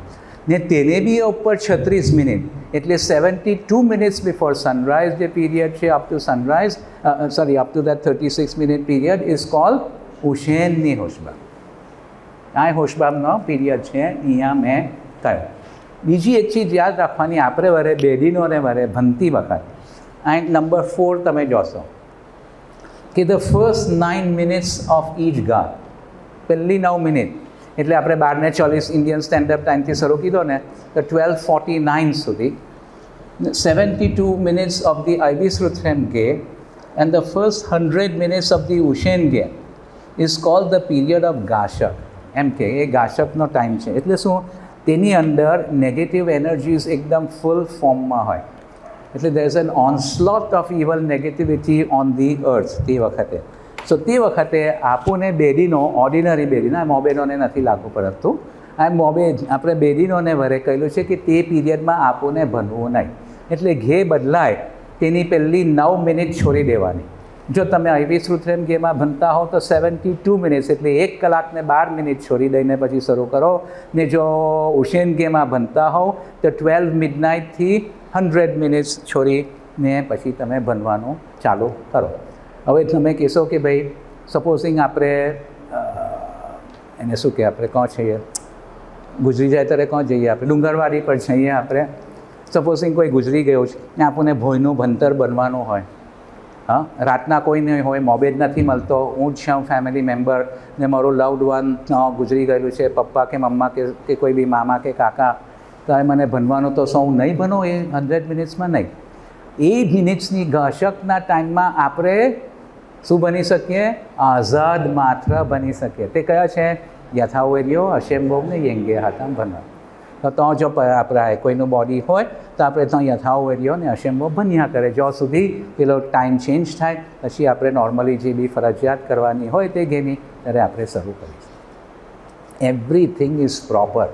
ને તેને બી ઉપર 36 મિનિટ એટલે 72 મિનિટ્સ બિફોર સનરાઇઝ જે પીરિયડ છે up to sunrise up to that 36 minute period is called ઉશેનની હોશબામ. આ હોશબામનો પીરિયડ છે અહીંયા મેં કહ્યું. બીજી એક ચીજ યાદ રાખવાની, આપણે વરે બેડીનોને વરે ભણતી વખત આ નંબર 4 તમે જોશો કે the first 9 minutes of each ગા. પહેલી 9 મિનિટ એટલે આપણે 12:40 ઇન્ડિયન સ્ટેન્ડર્ડ ટાઈમથી શરૂ કીધો ને તો 12:49 સુધી 72 મિનિટ્સ ઓફ ધી આઇબિસરુથ્રેમ ગે and the first 100 minutes of the ઉશેન ગે is called the period of ગાશક. એમ કે એ ગાશકનો ટાઈમ છે. એટલે શું, તેની અંદર નેગેટિવ એનર્જીઝ એકદમ ફૂલ ફોર્મમાં હોય. એટલે there is an onslaught of evil negativity on the earth તે વખતે. સો તે વખતે આપણને બેડીનો, ઓર્ડિનરી બેડીનો, આ મોબેનોને નથી લાગુ પડતું, આ મોબે આપણે બેડીનોને વરે કહેલું છે કે તે પીરિયડમાં આપણને ભણવું નહીં. એટલે ઘે બદલાય તેની પહેલી 9 મિનિટ છોડી દેવાની. જો તમે આઇબિસરુથ્રેમ ગેમાં ભણતા હો તો 72 મિનિટ્સ એટલે 1 કલાકને 12 મિનિટ છોડી દઈને પછી શરૂ કરો. ને જો ઉશેન ગેમાં ભણતા હો તો 12 મિડનાઇટથી 100 મિનિટ્સ છોડીને પછી તમે ભણવાનું ચાલુ કરો. હવે તમે કહેશો કે ભાઈ સપોઝિંગ આપણે એને શું કે આપણે કોણ છીએ ગુજરી જાય ત્યારે કોણ જઈએ આપણે ડુંગરવાડી પર જઈએ. આપણે સપોઝિંગ કોઈ ગુજરી ગયો છે ને આપણને ભોયનું ભણતર બનવાનું હોય. હા, રાતના કોઈ નહીં હોય, મોબાઈલ નથી મળતો, હું જ છું ફેમિલી મેમ્બર ને મારું લવડ વન ગુજરી ગયેલું છે, પપ્પા કે મમ્મા કે કોઈ બી મામા કે કાકા, તો એ મને ભણવાનું તો શું નહીં ભણો એ 100 મિનિટ્સમાં નહીં. એ મિનિટ્સની ગાશકના ટાઈમમાં આપણે શું બની શકીએ? આઝાદ માત્ર બની શકીએ. તે કયા છે? યથાવર્યો, અશેમ્ભોગ ને યંગે હાથામ ભણવા. તો જો આપણે કોઈનું બોડી હોય તો આપણે તો યથાવરીઓ ને અશેમ્બો બન્યા કરે જ્યાં સુધી પેલો ટાઈમ ચેન્જ થાય પછી આપણે નોર્મલી જે બી ફરજિયાત કરવાની હોય તે ગેમી ત્યારે આપણે શરૂ કરીશું. Everything is proper.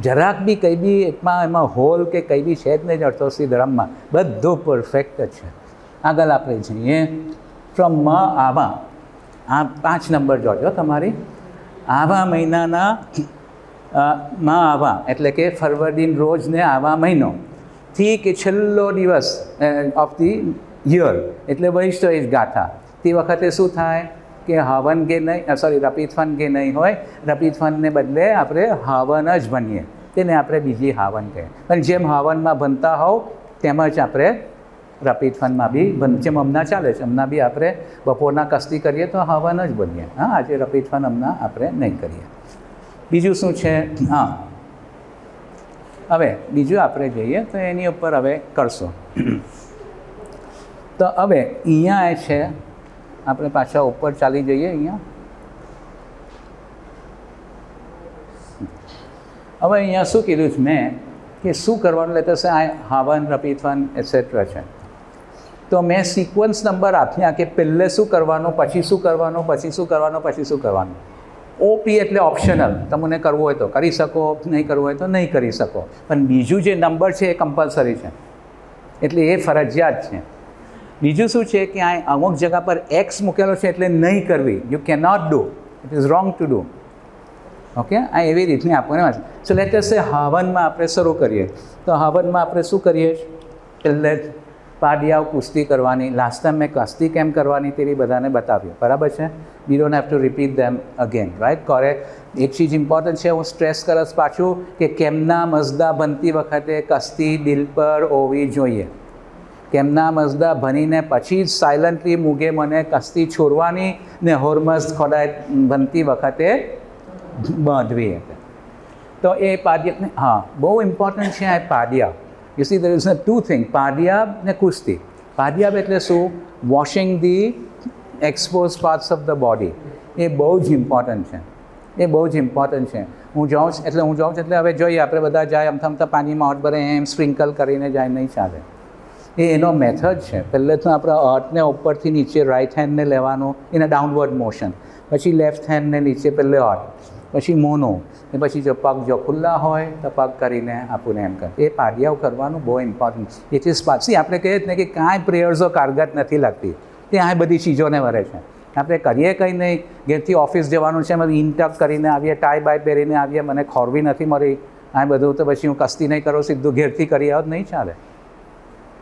જરાક બી કંઈ બી એમાં હોલ કે કંઈ બી છે જ નહીં અર્થોસી ધર્મમાં, બધું પરફેક્ટ જ છે. આગળ આપણે જઈએ ફ્રોમ મ આવા. આ 5 નંબર જોજો તમારી. આવા મહિનાના માં આવા એટલે કે ફરવરીનો રોજ ને આવા મહિનો થી કે છેલ્લો દિવસ ઓફ ધી યર એટલે વૈષ્ણવ ગાથા. તે વખતે શું થાય કે હવન કે નહીં, સોરી રપિતફન કે નહીં હોય, રપિતફનને બદલે આપણે હવન જ બનીએ, તેને આપણે બીજી હવન કહીએ. પણ જેમ હવનમાં બનતા હોવ તેમ જ આપણે રપિતફનમાં બી જેમ હમણાં ચાલે છે હમણાં બી આપણે બપોરના કસ્તી કરીએ તો હવન જ બનીએ. હા, આજે રપિતફન હમણાં આપણે નહીં કરીએ. બીજું શું છે? હા, હવે બીજું આપણે જઈએ તો એની ઉપર હવે કરશો. તો હવે અહીંયા એ છે આપણે પાછા ઉપર ચાલી જઈએ. અહીંયા હવે અહીંયા શું કીધું છે મેં કે શું કરવાનું લેતો છે આ હવન રપિતફન એટસેટ્રા છે. તો મેં સિક્વન્સ નંબર આપ્યા કે પહેલે શું કરવાનું, પછી શું કરવાનું, પછી શું કરવાનું, પછી શું કરવાનું. ઓપી એટલે ઓપ્શનલ, તમને કરવું હોય તો કરી શકો, નહીં કરવું હોય તો નહીં કરી શકો. પણ બીજું જે નંબર છે એ કમ્પલસરી છે એટલે એ ફરજિયાત છે. બીજું શું છે કે આ અમુક જગ્યા પર એક્સ મૂકેલો છે એટલે નહીં કરવી. You can not do, it is wrong to do. Okay, આ એવી રીતની આપણને વાત. સો લેટ અસ સે હવનમાં આપણે શરૂ કરીએ. તો હવનમાં આપણે શું કરીએ? પહેલે પાડિયાઓ કુસ્તી કરવાની. લાસ્ટ ટાઈમ મેં કસ્તી કેમ કરવાની તેવી બધાને બતાવ્યું, બરાબર છે. We don't have to repeat them again, right. કરે એક ચીજ ઇમ્પોર્ટન્ટ છે, હું સ્ટ્રેસ કરસ પાછું કે કેમના મસદા બનતી વખતે કસ્તી દિલ પર હોવી જોઈએ. કેમના મસદા ભણીને પછી જ સાયલન્ટલી મૂગે મને કસ્તી છોડવાની ને હોરમઝદ ખોડાય બનતી વખતે બાંધવી. તો એ પાડિયા, હા બહુ ઇમ્પોર્ટન્ટ છે આ પાડિયા. You see there is a two thing, પાડિયા ને કુસ્તી. પાડિયા એટલે શું? Washing the expose parts of the body. એ બહુ જ ઇમ્પોર્ટન્ટ છે, એ બહુ જ ઇમ્પોર્ટન્ટ છે. હું જાઉં છું એટલે હવે જોઈએ આપણે બધા જાય અમથમતા પાણીમાં હાથ ભરે એમ સ્પ્રિંકલ કરીને જાય, નહીં ચાલે. એ એનો મેથડ છે. પહેલે તો આપણે હાથને ઉપરથી નીચે રાઈટ હેન્ડને લેવાનું, એને ડાઉનવર્ડ મોશન, પછી લેફ્ટ હેન્ડને નીચે પહેલે હાથ, પછી મોનો, ને પછી જો પગ જો ખુલ્લા હોય તો પગ કરીને આપણને એમ કરે. એ પાડિયાઓ કરવાનું બહુ ઇમ્પોર્ટન્ટ છે. ઇટ ઇઝ પાછી આપણે કહીએ જ ને કે કાંઈ પ્રેયર્સો કારગત નથી લાગતી, તે આ બધી ચીજોને વરે છે. આપણે કરીએ કંઈ નહીં, ઘેરથી ઓફિસ જવાનું છે, અમે ઇનટક કરીને આવીએ, ટાઈ બાય પહેરીને આવીએ, મને ખોરવી નથી મળી, આ બધું તો પછી હું કસ્તી નહીં કરું, સીધું ઘેરથી કરી આવો, નહીં ચાલે.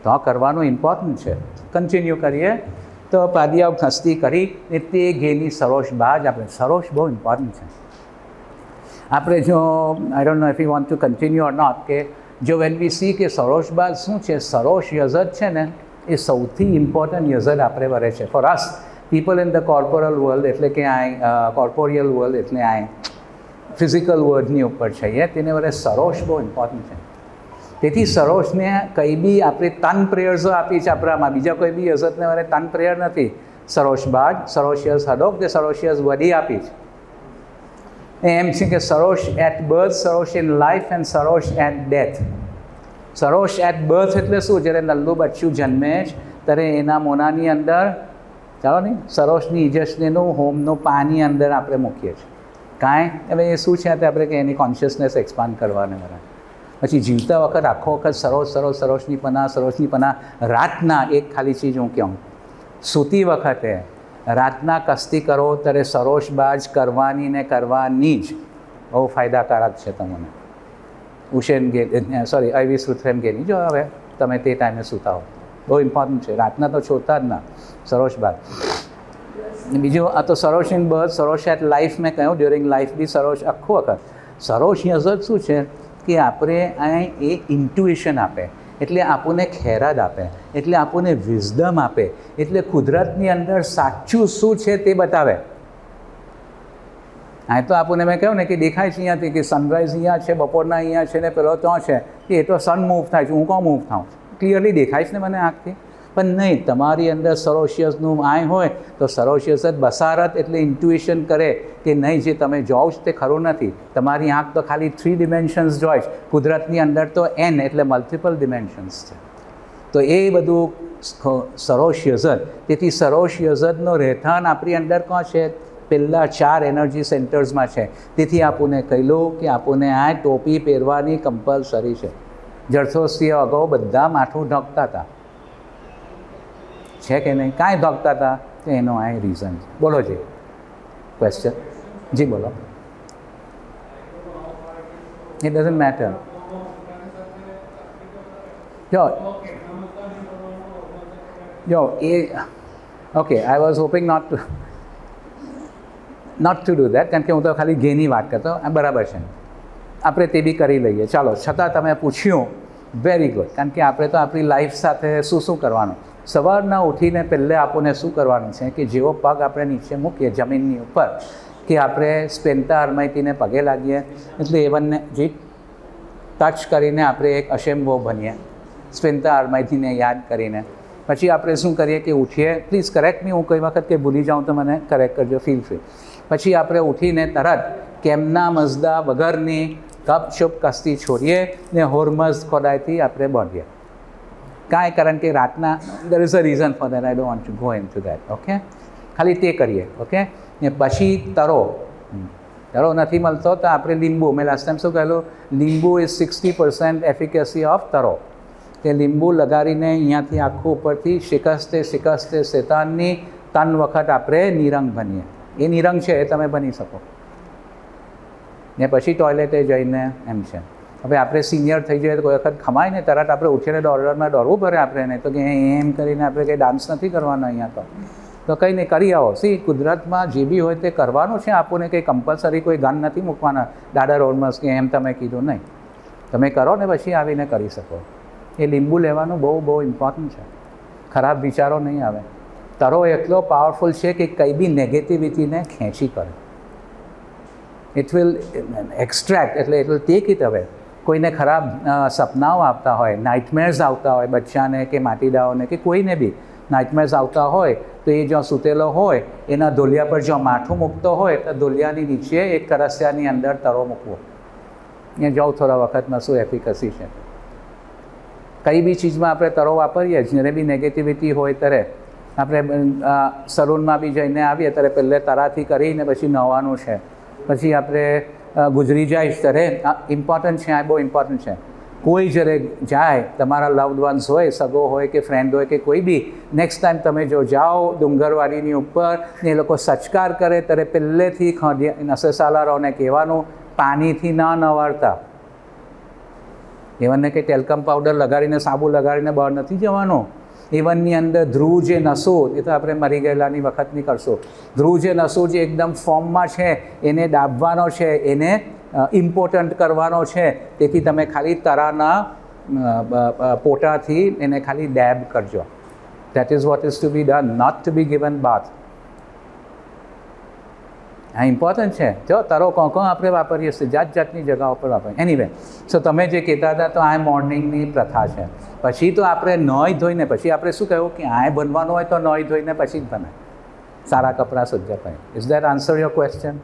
તો આ કરવાનું ઇમ્પોર્ટન્ટ છે. કન્ટિન્યુ કરીએ તો પાડિયાઓ કસ્તી કરી ને તે ઘેની સરોશ બાજ. આપણે સરોશ બહુ ઇમ્પોર્ટન્ટ છે. આપણે જો I don't know if you want to continue or not, કે જો વેન વી સી કે સરોશ બાજ શું છે, સરોશ યઝદ છે ને એ સૌથી ઇમ્પોર્ટન્ટ યઝદ આપણે વરે છે for us people in the corporeal world. એટલે કે આ કોર્પોરિયલ વર્લ્ડ એટલે આ ફિઝિકલ વર્લ્ડની ઉપર છે, તેને વરે સરોશ બહુ ઇમ્પોર્ટન્ટ છે. તેથી સરોશને કંઈ બી આપણે તન પ્રેયર્સો આપી છે આપણામાં, બીજા કોઈ બી યઝદને વરે તન પ્રેયર નથી. સરોશ બાજ, સરોશિયસ હડોક કે સરોશિયસ વડી આપી છે. એમ છે કે સરોશ એટ બર્થ, સરોશ ઇન લાઈફ એન્ડ સરોશ એટ ડેથ. સરોશ એટ બર્થ એટલે શું? જ્યારે નલ્લું બચ્ચું જન્મે છે ત્યારે એના મોનાની અંદર ચાલો નહીં સરોશની ઇજસનેનું હોમનું પાણી અંદર આપણે મૂકીએ છીએ. કાંઈ હવે એ શું છે તે આપણે કે એની કોન્શિયસનેસ એક્સપાન્ડ કરવાને બરાબર. પછી જીવતા વખત આખો વખત સરોશની પના. રાતના એક ખાલી ચીજ હું કહું, સૂતી વખતે રાતના કસ્તી કરો ત્યારે સરોશબાજ કરવાની ને કરવાની જ. બહુ ફાયદાકારક છે તમને. ઉશેન ગે સોરી આઈવી સુથરેમ ગેની જો હવે તમે તે ટાઈમે સૂતા હો, બહુ ઇમ્પોર્ટન્ટ છે. રાતના તો છોડતા જ ના સરોશબાજ. બીજું આ તો સરોશ ઇન બર્થ, સરોશ એટ લાઈફ મેં કહ્યું, ડ્યુરિંગ લાઈફ બી સરોશ આખું વખત. સરોશ યઝદ શું છે કે આપણે અહીં એ ઇન્ટ્યુઇશન આપે, એટલે આપણને ખેરાદ આપે, એટલે આપણને વિઝડમ આપે, એટલે કુદરતની અંદર સાચું શું છે તે બતાવે. આ તો આપણને મેં કહ્યું ને કે દેખાય છે અહીંયાથી કે સનરાઈઝ અહીંયા છે, બપોરના અહીંયા છે ને પેલો ત્યાં છે, કે એ તો સન મૂવ થાય છે, હું કોણ મૂવ થાઉં? ક્લિયરલી દેખાય છે ને મને આંખથી. પણ નહીં, તમારી અંદર સરોશિયસનું આય હોય તો સરોશિયસ જ બસારત એટલે ઇન્ટ્યુએશન કરે કે નહીં, જે તમે જોવો છો તે ખરું નથી. તમારી આંખ તો ખાલી 3 ડિમેન્શન્સ જોઈ છે, કુદરતની અંદર તો n એટલે મલ્ટિપલ ડિમેન્શન્સ છે. તો એ બધું સરોશિયસ જ. તેથી સરોશિયસ જનો રહેઠાણ આપણી અંદર કોણ છે? પહેલાં 4 એનર્જી સેન્ટર્સમાં છે. તેથી આપણને કહેલું કે આપણને આ ટોપી પહેરવાની કમ્પલસરી છે. જરથોસ્ત્રીઓ અગાઉ બધા માથું ઢાંકતા હતા, છે કે નહીં? કાંઈ ઢાંકતા હતા? તો એનો આ રીઝન છે. બોલો જી, ક્વેશ્ચન જી બોલો. It doesn't matter. જો એ okay, I was hoping not to do that, કારણ કે હું તો ખાલી ઘેની વાત કરતો. બરાબર છે, આપણે તે બી કરી લઈએ. ચાલો, છતાં તમે પૂછ્યું, વેરી ગુડ. કારણ કે આપણે તો આપણી લાઈફ સાથે શું કરવાનું. સવારના ઉઠીને પહેલે આપણને શું કરવાનું છે કે જેવો પગ આપણે નીચે મૂકીએ જમીનની ઉપર, કે આપણે સ્પેન્ટા અરમાઈતીને પગે લાગીએ, એટલે એવનને જે ટચ કરીને આપણે એક અશેમ્બો બનીએ, સ્પેન્ટા અરમાઈતીને યાદ કરીને. પછી આપણે શું કરીએ કે ઉઠીએ. પ્લીઝ કરેક્ટ મી, હું કઈ વખત કે ભૂલી જાઉં તો મને કરેક્ટ કરજો, ફીલ ફ્રી. પછી આપણે ઉઠીને તરત કેમના મજદા વગરની ગપશુપ કસ્તી છોડીએ ને હોર્મઝ ખોદાઈથી આપણે બોલીએ. કાંઈ, કારણ કે રાતના દેર is a reason for that. I don't want to go in two that. Okay, ખાલી તે કરીએ. ઓકે, ને પછી તરો નથી મળતો તો આપણે લીંબુ, મેં લાસ્ટ ટાઈમ શું કહેલું, લીંબુ ઇઝ 60% એફિકેસી ઓફ તરો. તે લીંબુ લગાડીને અહીંયાથી આખું ઉપરથી શિકસ્તે શેતાનની 3 વખત આપણે નિરંગ બનીએ. એ નિરંગ છે એ તમે બની શકો. ને પછી ટોયલેટે જઈને એમ છે. હવે આપણે સિનિયર થઈ જઈએ તો કોઈ વખત ખમાય ને તરત આપણે ઉઠીને દોડવામાં દોડવું પડે આપણે, નહીં તો કે એમ કરીને આપણે કંઈ ડાન્સ નથી કરવાનો અહીંયા તો કંઈ નહીં, કરી આવો. કુદરતમાં જે બી હોય તે કરવાનું છે. આપણને કંઈ કમ્પલસરી કોઈ ગન નથી મૂકવાના દાદા રોડમાં કે એમ તમે કીધું નહીં. તમે કરો ને પછી આવીને કરી શકો. એ લીંબુ લેવાનું બહુ ઇમ્પોર્ટન્ટ છે. ખરાબ વિચારો નહીં આવે. તરો એટલો પાવરફુલ છે કે કંઈ બી નેગેટિવિટીને ખેંચી કરે. ઇટ વિલ એક્સ્ટ્રેક્ટ, એટલે ઇટ વિલ ટેક ઇટ અવે. કોઈને ખરાબ સપનાઓ આવતા હોય, નાઇટમેર્સ આવતા હોય, બચ્ચાને કે માટીદાઓને કે કોઈને બી નાઇટમેર્સ આવતા હોય, તો એ જો સૂતેલો હોય એના ધોલિયા પર જો માથું મૂકતો હોય તો ધોલિયાની નીચે એક કરસિયાની અંદર તરો મૂકવો. એ જાઉં થોડા વખતમાં શું એફિકસી છે. કઈ બી ચીજમાં આપણે તરો વાપરીએ, જ્યારે બી નેગેટિવિટી હોય ત્યારે આપણે સલૂનમાં બી જઈને આવીએ ત્યારે પહેલે તરાથી કરીને પછી નવાનું છે. પછી આપણે ગુજરી જાય ત્યારે ઇમ્પોર્ટન્ટ છે, આ બહુ ઇમ્પોર્ટન્ટ છે. કોઈ જ્યારે જાય, તમારા લવડ વન્સ હોય, સગો હોય કે ફ્રેન્ડ હોય કે કોઈ બી, નેક્સ્ટ ટાઈમ તમે જો જાઓ ડુંગરવાડીની ઉપર ને એ લોકો સચકાર કરે ત્યારે પહેલેથી નસેસાલારોને કહેવાનું પાણીથી ના નવારતા. એવનને કંઈ ટેલ્કમ પાવડર લગાડીને સાબુ લગાડીને બહાર નથી જવાનું. એવનની અંદર ધ્રુવ જે નસો, એ તો આપણે મરી ગયેલાની વખતની કરશો. ધ્રુવ જે નસો જે એકદમ ફોર્મમાં છે એને દાબવાનો છે, એને ઇમ્પોર્ટન્ટ કરવાનો છે. તેથી તમે ખાલી તરાના પોટાથી એને ખાલી ડેબ કરજો. That is what is to be done, not to be given bath. આ ઇમ્પોર્ટન્ટ છે. જો તરો કોણ આપણે વાપરીએ છીએ, જાતની જગાઓ પર વાપરીએ. એનીવે, સો તમે જે કહેતા હતા તો આ મોર્નિંગની પ્રથા છે. પછી તો આપણે નોઈ ધોઈને પછી આપણે શું કહ્યું કે આ બનવાનું હોય તો નોઈ ધોઈને પછી જ બને. સારા કપડાં સજ્જા થાય. Is that answer your question?